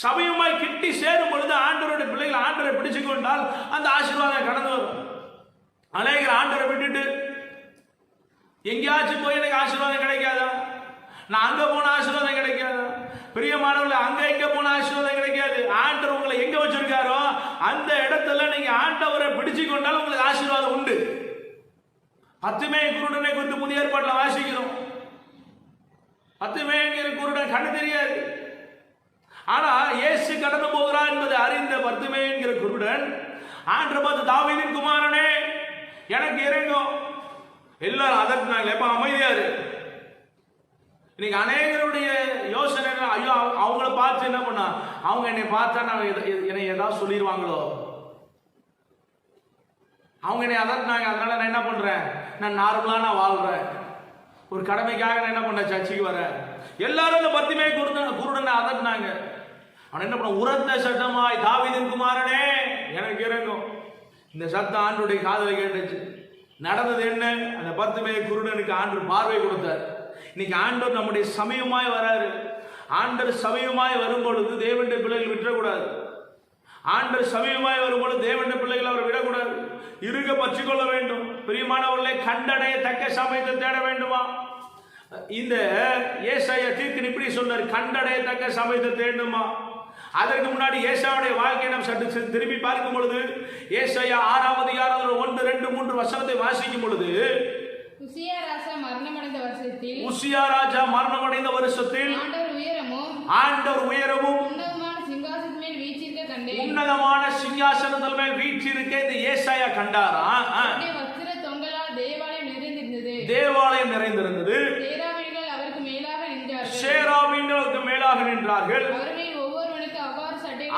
சமயமாய் கிட்டி சேரும் பொழுது ஆண்டவருடைய பிள்ளைகள் ஆண்டவரை பிடிச்சுக் கொண்டால் அந்த ஆசீர்வாதம் கடந்து வரும். அநேகர் ஆண்டவரை விட்டுட்டு எங்கேயாச்சும் போய் எனக்கு ஆசீர்வாதம் கிடைக்காதா, நான் அங்க போன ஆசீர்வாதம் கிடைக்காதா. பிரியமானவர்கள், அங்க எங்க போன ஆசீர்வாதம் கிடைக்காது. ஆண்டவர் உங்களை எங்க வச்சிருக்காரோ அந்த இடத்துல நீங்க ஆண்டவரை பிடிச்சு கொண்டால் உங்களுக்கு ஆசீர்வாதம் உண்டு. 10 குருடனை குறித்து புதிய ஏற்பாட்டில் வாசிக்கிறோம். 10 குருடன் கண்ணு தெரியாது, ஆனா இயேசு கடந்து போகிறார் என்பதை அறிந்த 10 குருடன் ஆண்டவரை பார்த்து, தாவீதின் குமாரனே எனக்கு இறங்கும். எல்லாரும் அதற்கு எப்ப அமைதியாரு. இன்னைக்கு அநேகருடைய யோசனை, ஐயோ அவங்கள பார்த்து என்ன பண்ணா, அவங்க என்னை பார்த்தா நான் என்னை ஏதாவது சொல்லிடுவாங்களோ, அவங்க என்னை அதட்டினாங்க, அதனால நான் என்ன பண்றேன், நான் நார்மலா நான் வாழ்றேன், ஒரு கடமைக்காக நான் என்ன பண்றேன், சர்ச்சைக்கு வரேன். எல்லாரும் அந்த 10 குருடனை அதட்டினாங்க. அவன் என்ன பண்ண, உரத்த சட்டமாய் தாவீதின் குமாரனே எனக்கு இறங்கும். இந்த சத்தம் ஆண்டவருடைய காதில் கேட்டுச்சு. நடந்தது என்ன, அந்த 10 குருடனுக்கு ஆண்டவர் பார்வை கொடுத்தார். இன்னைக்கு ஆண்டவர் நம்முடைய சமயமாய் வராரு. ஆண்டவர் சமயமாய் வரும் பொழுது தேவனுடைய பிள்ளைகள் விட்டுறக்கூடாது. ஆண்டவர் சமயமாய் வரும்பொழுது தேவனுடைய பிள்ளைகள் அவர் விடக்கூடாது, இறுக பற்றிக் கொள்ள வேண்டும். பிரியமானவர்களை, கண்டடையத்தக்க சமயத்தை தேட வேண்டுமா. இந்த ஏசாயா தீர்க்கன் இப்படி சொன்னார், கண்டடையத்தக்க சமயத்தை தேடணுமா. அதற்கு முன்னாடி ஏசாவுடைய வாழ்க்கையை நாம் சற்று திரும்பி பார்க்கும் பொழுது, ஏசாயா 6ஆம் அதிகாரம் 1, 2, 3 வசனத்தை வாசிக்கும் பொழுது, உசியா ராஜா மரணமடைந்த வருஷத்தில் ஆண்டவர் உயரமும் உன்னதமான சிங்காசனத்தில் மேல் வீற்றிருக்க இந்த ஏசாயா கண்டாரா. தேவாலயம் நிறைந்திருந்தது, சேராபீன்களுக்கு மேலாக நின்றார்கள்,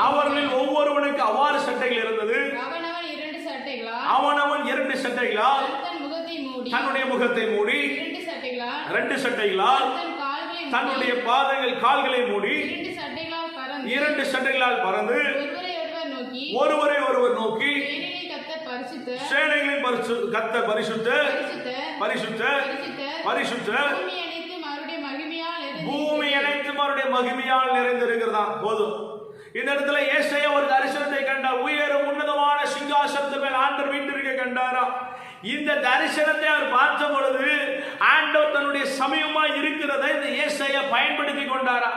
அவர்களில் ஒவ்வொருவனுக்கு அவ்வாறு சட்டைகள் இருந்தது. அவனவன் 2 சட்டைகளால் தன்னுடைய முகத்தை மூடி, 2 சட்டைகளால் தன்னுடைய பாதங்கள் கால்களை மூடி, 2 சட்டைகளால் பறந்து ஒருவரை ஒருவர் நோக்கி, சேனைகளின் கர்த்தர் பரிசுத்தர் பரிசுத்தர் பரிசுத்தர், பூமி அனைத்தும் அவருடைய மகிமையால் நிறைந்திருக்கிறதா. போதும். இந்த இடத்துல ஏசாயா ஒரு தரிசனத்தை கண்டார். உயரும் உன்னதமான சிங்காசனத்தின் மேல் ஆண்டவர் வீற்றிருக்க கண்டாரா. இந்த தரிசனத்தை அவர் பார்த்த பொழுது ஆண்டவர் தன்னுடைய சமயமா இருக்கிறதை இந்த ஏசாயா பயன்படுத்தி கொண்டாரா?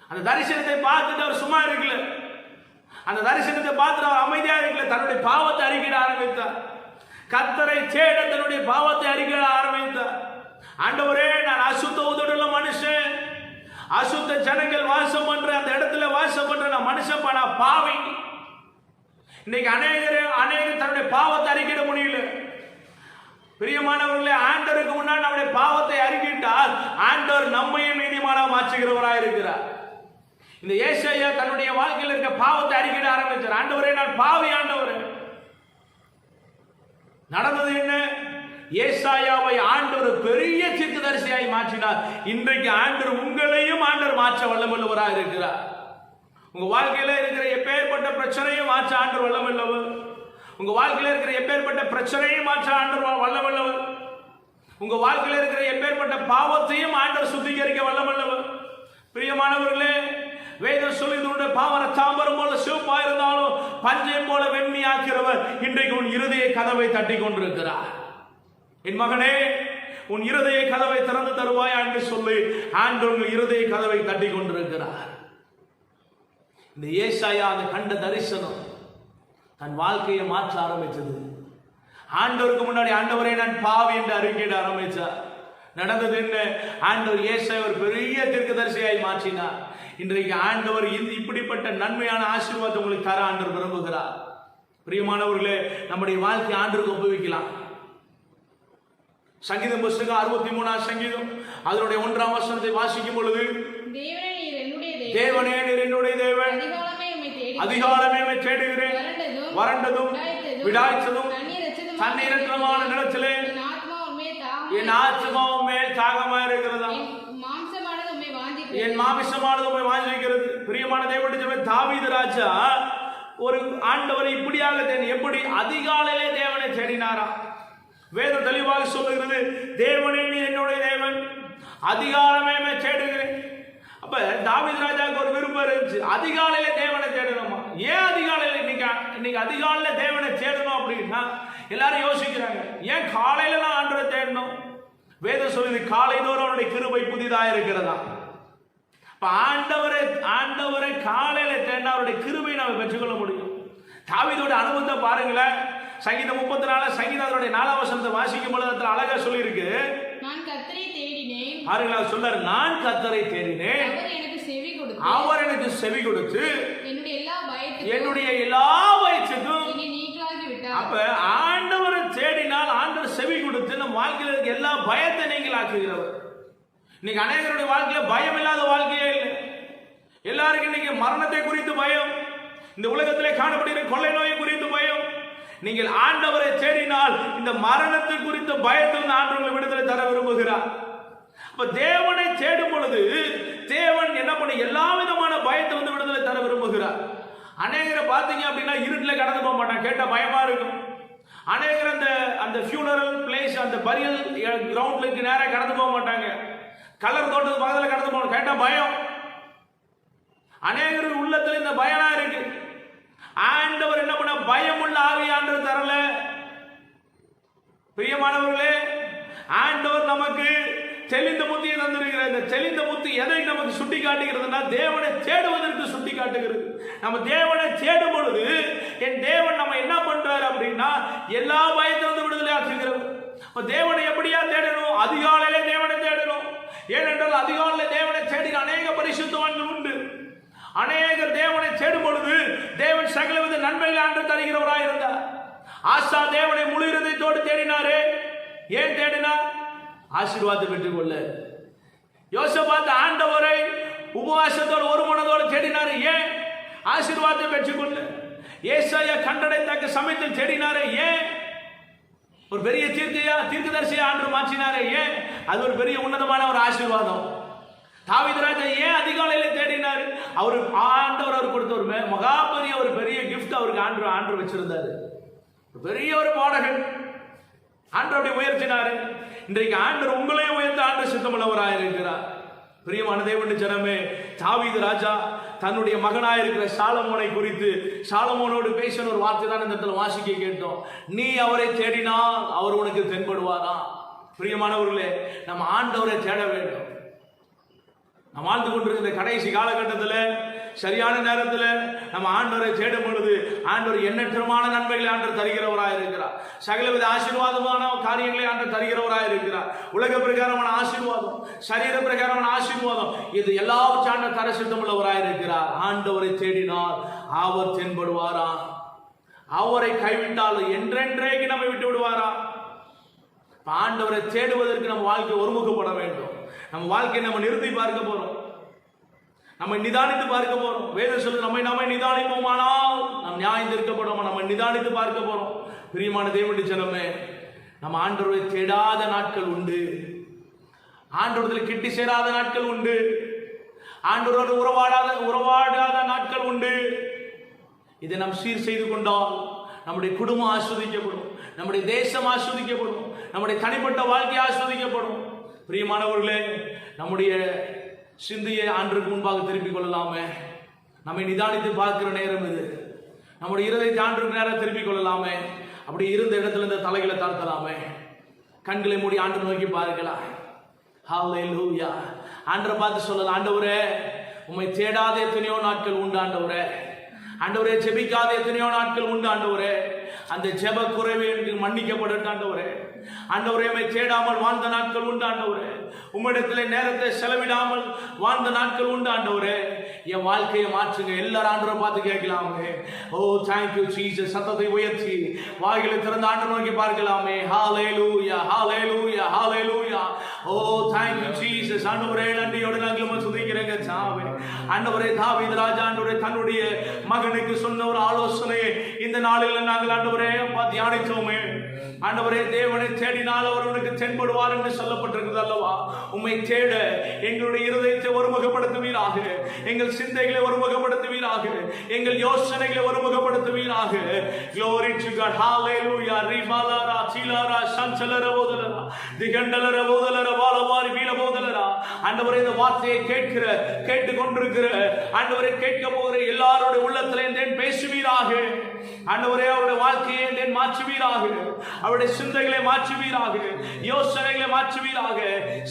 அந்த தரிசனத்தை பார்த்துட்டு அவர் சும்மா இருக்கல. அந்த தரிசனத்தை பார்த்துட்டு அவர் அமைதியா இருக்கல. தன்னுடைய பாவத்தை அறிக்கையிட ஆரம்பித்தார். கர்த்தரை தேட தன்னுடைய பாவத்தை அறிக்கையிட ஆரம்பித்தார். ஆண்டவரே, நான் அசுத்த உதடுள்ள மனுஷன், அசுத்த ஜனங்கள் வாசம் பண்ற அந்த இடத்துல வாசம் பண்ற நான் மனுஷன், நான் பாவி. இன்னைக்கு அநேகர் தன்னுடைய பாவத்தை அறிக்கையிட முடியல. பிரியமானவர்களே, ஆண்டவருக்கு முன்னால் நம்முடைய பாவத்தை அறிக்கையிட்டால் ஆண்டவர் நம்மையும் நீதிமானா மாற்றுகிறவராக இருக்கிறார். இந்த ஏசாயா தன்னுடைய வாழ்க்கையில் இருக்க பாவத்தை அறிக்கையிட ஆரம்பித்தார். ஆண்டவரே, நான் பாவி. ஆண்டவரே, நடந்தது என்ன? ஏசாயாவை ஆண்டவர் பெரிய தீர்க்கதரிசியாய் மாற்றினார். இன்றைக்கு ஆண்டவர் உங்களையும் ஆண்டவர் மாற்ற வல்லமுள்ளவராக இருக்கிறார். உங்க வாழ்க்கையில இருக்கிற எப்பேற்பட்ட பிரச்சனையும் மாற்ற ஆண்டவர் வல்லமுள்ளவர். உங்க வாழ்க்கையில இருக்கிற எப்பேற்பட்ட பிரச்சனையும் மாற்ற ஆண்டவர் வல்லமுள்ளவர். உங்க வாழ்க்கையில இருக்கிற எப்பேற்பட்ட பாவத்தையும் ஆண்டவர் சுத்திகரிக்க வல்லமுள்ளவர். பிரியமானவர்களே, வேதம் சொல்லுகிற பாவர தாம்பரம் போல சிவப்பா இருந்தாலும் பஞ்சம் போல வெண்மையாக்கிறவர் இன்றைக்கு உன் இருதய கதவை தட்டி கொண்டிருக்கிறார். என் மகனே, உன் இருதய கதவை திறந்து தருவாயா என்று சொல்லி ஆண்டவர் உங்கள் இருதய கதவை தட்டி கொண்டிருக்கிறார். இந்த ஏசாயா அந்த கண்ட தரிசனம் தன் வாழ்க்கையை மாற்ற ஆரம்பித்தது. ஆண்டவருக்கு முன்னாடி ஆண்டவரே நான் பாவி என்று அறிக்கையிட ஆரம்பித்தார். நடந்தது என்ன? ஆண்டவர் ஏசாயா ஒரு பெரிய தீர்க்கதரிசியாய் மாற்றினார். இன்றைக்கு ஆண்டவர் இப்படிப்பட்ட நன்மையான ஆசீர்வாதத்தை உங்களுக்கு தர ஆண்டவர் விரும்புகிறார். பிரியமானவர்களே, நம்முடைய வாழ்க்கை ஆண்டவருக்கு ஒப்புவிக்கலாம். சங்கீதம் புஸ்தகம் 63ஆம் சங்கீதம் அதனுடைய 1ஆம் வசனத்தை வாசிக்கும் பொழுது, தேவனே நீர் என்னுடைய தேவன், அதிகாலமே உம்மை தேடுகிறேன், வறண்டதும் விடாய்ச்சதும் தண்ணீரற்றமான நிலத்திலே என் ஆத்துமா மேல் தாகமா இருக்கிறதா, என் மாமிசமானது உம்மை வாஞ்சிக்கிறது. பிரியமான தேவனுடைய தாவீது ராஜா ஒரு ஆண்டவரை இப்படியாக எப்படி அதிகாலையிலே தேவனை தேடினாரா? வேதம் தெளிவாக சொல்லுகிறது, தேவனே நீ என்னுடைய தேவன், அதிகாலமே தேடுகிறேன். அப்ப தாவீது ராஜாவுக்கு ஒரு விருப்பம் இருந்துச்சு, அதிகாலையில தேவனை தேடணுமா? ஏன் அதிகாலையில இன்னைக்கு அதிகாலையில தேவனை தேடணும் அப்படின்னா எல்லாரும் யோசிக்கிறாங்க, ஏன் காலையில நான் ஆண்டவரை தேடணும்? வேதம் சொல்லுது, காலை தோறும் அவருடைய கிருபை புதிதாக இருக்கிறதா. இப்ப ஆண்டவரை காலையில தேடினா அவருடைய கிருபை நம்ம பெற்றுக்கொள்ள முடியும். தாவீதோட அனுபவத்தை பாருங்களேன். சங்கீதம் 34 சங்கீதம் அதனுடைய 4ஆம் வசனத்தை வாசிக்கும் பொழுது அழகா சொல்லி இருக்கு, நான் கர்த்தரை தேடினேன். பாருங்களா சொல்றாரு, நான் கர்த்தரை தேடினேன், அவர் எனக்கு செவி கொடுத்து என்னுடைய எல்லா பயத்துக்கும். அப்ப ஆண்டவரை தேடினால் ஆண்டவர் செவி கொடுத்து நம் வாழ்க்கையில் இருக்க எல்லா பயத்தை நீங்கள் ஆக்குகிறவர். இன்னைக்கு அநேகருடைய வாழ்க்கையில பயம் இல்லாத வாழ்க்கையே இல்லை. எல்லாருக்கும் இன்னைக்கு மரணத்தை குறித்து பயம், இந்த உலகத்திலே காணப்படுகிற கொள்ளை நோயை குறித்து பயம். நீங்கள் ஆண்டவரை தேடினால் இந்த மரணத்தை குறித்த பயத்தில் ஆண்டவர்களை விடுதலை தர விரும்புகிறார். அப்ப தேவனை தேடும் பொழுது தேவன் என்ன பண்ண எல்லா விதமான பயத்தை வந்து விடுதலை தர விரும்புகிறார். அநேகரை பார்த்தீங்க அப்படின்னா இருட்டில் கடந்து போக மாட்டாங்க, கேட்ட பயமா இருக்கும். அநேகர் அந்த ஃபியூனரல் பிளேஸ், அந்த பரியல் கிரவுண்ட்லுக்கு நேராக கடந்து போக மாட்டாங்க, கலர் தோட்டத்து பக்கத்தில் கடந்து போகணும், கேட்ட பயம். அநேகர் உள்ளத்தில் இந்த பயனா இருக்கு. ஆண்டவர் என்ன பண்ண, பயமுள்ள ஆவி ஆண்டவர் தரல. பிரியமானவர்களே, ஆண்டவர் நமக்கு தெளிந்த புத்தியை தந்திருக்கிறார். இந்த தெளிந்த புத்தி எதை நமக்கு சுட்டி காட்டுகிறதுனா, தேவனை தேடுவதற்கு சுட்டி காட்டுகிறது. நம்ம தேவனை தேடும் பொழுது என் தேவன் நம்ம என்ன பண்றாரு அப்படின்னா எல்லா பயத்திலிருந்து விடுதலை ஆக்குகிறவர். தேவனை எப்படியா தேடணும்? அதிகாலையிலே தேவனை தேடணும். ஏனென்றால் அதிகாலையிலே தேவனை தேடி அநேக பரிசுத்தவான்கள் உண்டு. அநேகர் தேவனை தேடும் பொழுது தேவன் சகலவித நன்மைகளை ஆண்டு தருகிறவராக இருந்தார். ஆசா தேவனை முழு இருதயத்தோடு தேடினாரே. ஏன் தேடினார்? ஆசீர்வாதத்தை பெற்றுக்கொள்ள. யோசபாத் ஆண்டவரை உபவாசத்தோடு ஒரு மனதோடு தேடினாரு. ஏன்? ஆசீர்வாதத்தை பெற்றுக்கொள்ள. ஏசாயா கண்டடைத்தக்க சமயத்தில் தேடினாரே. ஏன்? ஒரு பெரிய தீர்க்கதரிசியை ஆண்டவர் மாற்றினாரே. ஏன்? அது ஒரு பெரிய உன்னதமான ஒரு ஆசீர்வாதம். தாவீது ராஜா ஏன் அதிகாலையில தேடினாரு? ஆண்டவர் அவர் கொடுத்த ஒரு மகா பெரிய கிஃப்ட் அவருக்கு ஆண்டவர் வச்சிருந்தாரு. பெரிய ஒரு பாடகன் ஆண்டவருடைய உயர்த்தினாரு. இன்றைக்கு ஆண்டவர் உங்களையும் உயர்த்த ஆண்டவர் சித்தமுள்ளவராக இருக்கிறார். பிரியமான தேவனுடைய ஜனமே, தாவீது ராஜா தன்னுடைய மகனாக இருக்கிற சாலமோனை குறித்து சாலமோனோடு பேசின ஒரு வார்த்தை தான் இந்த இடத்துல வாசிக்க கேட்டோம். நீ அவரை தேடினால் அவர் உனக்கு தென்படுவாரா? பிரியமானவர்களே, நம்ம ஆண்டவரை தேட வேண்டும். நம்ம வாழ்ந்து கொண்டிருக்கிற கடைசி காலகட்டத்தில் சரியான நேரத்தில் நம்ம ஆண்டவரை தேடும் பொழுது ஆண்டவர் எண்ணற்றமான நன்மைகளை ஆண்டவர் தருகிறவராக இருக்கிறார். சகலவித ஆசீர்வாதமான காரியங்களை ஆண்டவர் தருகிறவராக இருக்கிறார். உலக பிரகாரமான ஆசீர்வாதம், சரீர பிரகாரமான ஆசீர்வாதம், இது எல்லாவற்றையும் ஆண்டவர் தர சித்தமுள்ளவராக இருக்கிறார். ஆண்டவரை தேடினால் அவர் தென்படுவாரா? அவரை கைவிட்டால் என்றென்றைக்கு நம்மை விட்டு விடுவாரா? ஆண்டவரை தேடுவதற்கு நம்ம வாழ்க்கை ஒருமுகப்பட வேண்டும். நம்ம வாழ்க்கையை நம்ம நிறுத்தி பார்க்க போறோம், நம்ம நிதானித்து பார்க்க போறோம். வேதம் சொல்லுது நம்மை நிதானிப்போமானால் நாம் நியாயம் தீர்க்கப்படும். நம்ம நிதானித்து பார்க்க போறோம். பிரியமான தேவனுடைய ஜனமே, நம்ம ஆண்டவரை தேடாத நாட்கள் உண்டு, ஆண்டவரத்தில் கிட்டி சேராத நாட்கள் உண்டு, ஆண்டவரோடு உறவாடாத நாட்கள் உண்டு. இதை நாம் சீர் செய்து கொண்டால் நம்முடைய குடும்பம் ஆஸ்வதிக்கப்படும், நம்முடைய தேசம் ஆஸ்வதிக்கப்படும், நம்முடைய தனிப்பட்ட வாழ்க்கை ஆஸ்வதிக்கப்படும். பிரியமானவர்களே, நம்முடைய சிந்தையை ஆண்டவருக்கு முன்பாக திருப்பிக் கொள்ளலாமே. நம்மை நிதானித்து பார்க்கிற நேரம் இது. நம்முடைய இருதயத்தை ஆண்டவருக்கு நேரம் திருப்பிக் கொள்ளலாமே. அப்படி இருந்த இடத்துல இந்த தலைகளை தாழ்த்தலாமே. கண்களை மூடி ஆண்டவர் நோக்கி பார்க்கலாம். ஹல்லேலூயா. ஆண்டவரை பார்த்து சொல்லலாம், ஆண்டவரே உம்மை தேடாத எத்தனையோ நாட்கள் உண்டு ஆண்டவரே. ஆண்டவரே ஜெபிக்காத எத்தனையோ நாட்கள் உண்டு ஆண்டவரே. அந்த ஜெப குறைவை எனக்கு மன்னிக்கப்படட்டும் ஆண்டவரே. ஆண்டவரே உம்மை தேடாமல் வாழ்ந்த நாட்கள் உண்டு ஆண்டவரே. உம்மிடத்திலே நேரத்தை செலவிடாமல் வாழ்ந்த நாட்கள் உண்டு ஆண்டவரே. என் வாழ்க்கையை மாற்றுங்க. எல்லாரும் ஆண்டவரை பார்த்து கேட்கலாமே. ஓ தேங்க்யூ ஜீசஸ். சத்தத்தை உயர்த்தி வாயிலை திறந்த ஆண்டவரை நோக்கி பார்க்கலாமே. ஹல்லேலூயா, ஹல்லேலூயா, ஹல்லேலூயா. ஓ தேங்க்யூ ஜீசஸ். ஆண்டவரே நன்றியோடு நாங்கள் துதிக்கிறேங்க சாவே. ஆண்டவரே தாவீது ராஜா ஆண்டவரே தன்னுடைய மகனுக்கு சொன்ன ஒரு ஆலோசனையை இந்த நாளில் நாங்கள் ஆண்டவரே தியானித்தோமே. ஆண்டவரே தேவனை தேடினால் அவர் உனக்கு தென்படுவார் என்று சொல்லப்பட்டிருக்கிறது அல்லவா? உம்மை தேட எங்களுடைய இருதயத்தை ஒருமுகப்படுத்துவீராக, எங்கள் சிந்தைகளை ஒருமுகப்படுத்துவீராக, எங்கள் யோசனைகளை ஒருமுகப்படுத்துவீராக. Glory to God. Hallelujah. ரிபாலரா சீலாரா சஞ்சலர போதலரா திகண்டலர போதலர வாலவாரி வீல போதலரா. ஆண்டவரே இந்த வார்த்தையை கேட்டுக்கொண்டிருக்கிற ஆண்டவரை கேட்க போகிற எல்லாரோட உள்ளத்திலே தேன் பேசுவீராக. ஆண்டவரே அவருடைய வாழ்க்கையை தேன் மாற்றுவீராக, அவருடைய சிந்தைகளை மாற்றுவீராக, யோசனைகளை மாற்றுவீராக,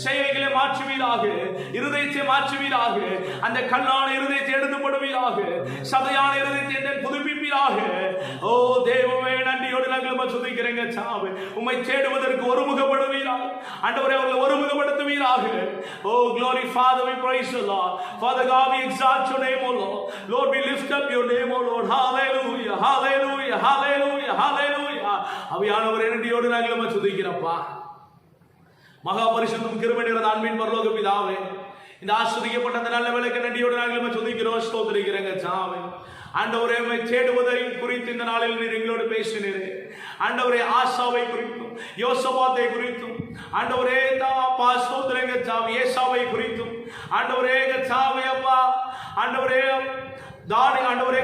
செயல்களை மாற்றுவீராக, இருதயத்தை மாற்றுவீராக. அந்த கல்லான இருதயத்தை எடுத்துப்படுவீராக, சதையான இருதயத்தை புதுப்பிப்பீராக. ஓ தேவமே நன்றியோடு நாங்கள் துதிக்கிறேங்க சாவே. உம்மை தேடுவதற்கு ஒருமுகப்படுவீராக ஆண்டவரே, அவர்களை ஒருமுகப்படுத்துவீராக. ஓ glory Father, we praise you Lord. Father God, we exalt your name, O Lord. Lord, we lift up your name, O Lord. Hallelujah, hallelujah, hallelujah, hallelujah. அவியானவரே நன்றியோடு நாங்கள் துதிக்கிறப்பா. மகா பரிசுத்தம் கிருபை நிறைந்த அன்பின் பரலோக பிதாவே, இந்த ஆஸ்வதிக்கப்பட்ட அந்த நல்ல வேளைக்கு நன்றியோடு நாங்கள் துதிக்கிறோம், ஸ்தோத்திரிக்கிறேங்க சாவே. ஆண்டவரே உம்மை தேடுவதை குறித்து இந்த நாளில் நீர் எங்களோடு பேசினீரே. ஆண்டவரே ஆசாவை குறித்தும் யோசபாத்தை குறித்தும் ஆண்டவரே தாப்பா ஸ்தோத்திரங்க சாவே, ஏசாவை குறித்தும் ஆண்டவரே சாவே அப்பா, ஆண்டவரே ஆண்டவரே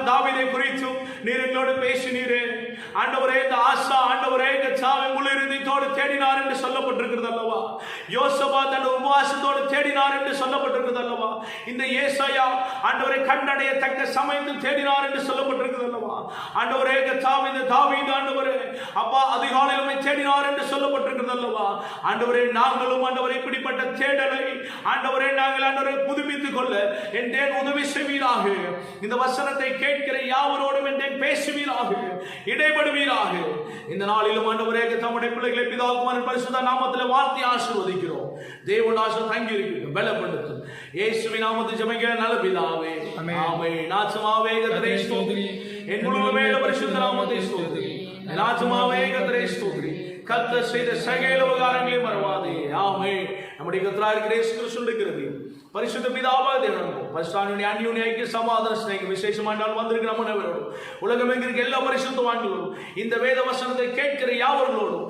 தாவீதை குறித்தும் நீர் எங்களோடு பேசினீரே. ஆண்டவரே இந்த ஆசா ஆண்டவரே சாவை முழு இருதயத்தோடு தேடினார் என்று சொல்லப்பட்டிருக்கிறது அல்லவா? யோசபா தன் உபவாசத்தோடு தேடினார் என்று சொல்லப்பட்டிருக்கிறது அல்லவா? இந்த ஏசாயா ஆண்டவரை கண்டடையத்தக்க சமயத்தில் தேடினார் என்று சொல்லப்பட்டிருக்கிறது அல்லவா? ஆண்டவரே தாவீது ஆண்டவரே அப்பா அதிகாலையிலுமே தேடினார் என்று சொல்லப்பட்டிருக்கிறது அல்லவா? ஆண்டவரே நாங்களும் ஆண்டவரை இப்படிப்பட்ட தேடலை ஆண்டவரே நாங்கள் ஆண்டவரை புதுப்பித்துக் கொள்ள என் உதவி செய்வீராக. இந்த வசனத்தை கேட்கிற யாவரோடும் என் பேசுவீராக, இடைபடுவீராக. இந்த நாளிலும் ஆண்டவரே தம்முடைய பிள்ளைகளை பிதாகுமாரன் பரிசுத்த நாமத்தில் வாழ்த்தி ஆசீர்வதிக்கிறோம். தேவன் ஆசீர்வாதம் தங்கி இருக்கிறது, பலப்படுத்தும். இயேசுவின் நாமத்தில் ஜெபிக்கிற நல்ல பிதாவே, ஆமென். நாச்சுமாவே கர்த்தரை ஸ்தோத்திரி, என் முழுமே பரிசுத்த நாமத்தை ஸ்தோத்திரி. நாச்சுமாவே கர்த்தரை ஸ்தோத்திரி. கர்த்தர் செய்த சகல உபகாரங்களை மறவாதே. ஆமென். நம்முடைய கர்த்தராகிய இயேசு கிறிஸ்துவின் பரிசுத்த பிதாவாகிய தேவன் பரிசுத்த அந்யோன்ய ஐக்கிய சமாதான ஸ்நேகம் விசேஷமான வந்திருக்கிற நம்ம அனைவரோடும் உலகம் எங்கிருக்க எல்லா பரிசுத்தவான்களோடும் இந்த வேத வசனத்தை கேட்கிற யாவர்களோடும்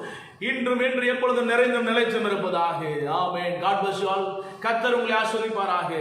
இன்றும் என்று எப்பொழுதும் நிறைந்தும் நிலைச்சும் இருப்பதாக. ஆமென். God bless you all. கர்த்தர் உங்களை ஆசீர்வதிப்பாராக.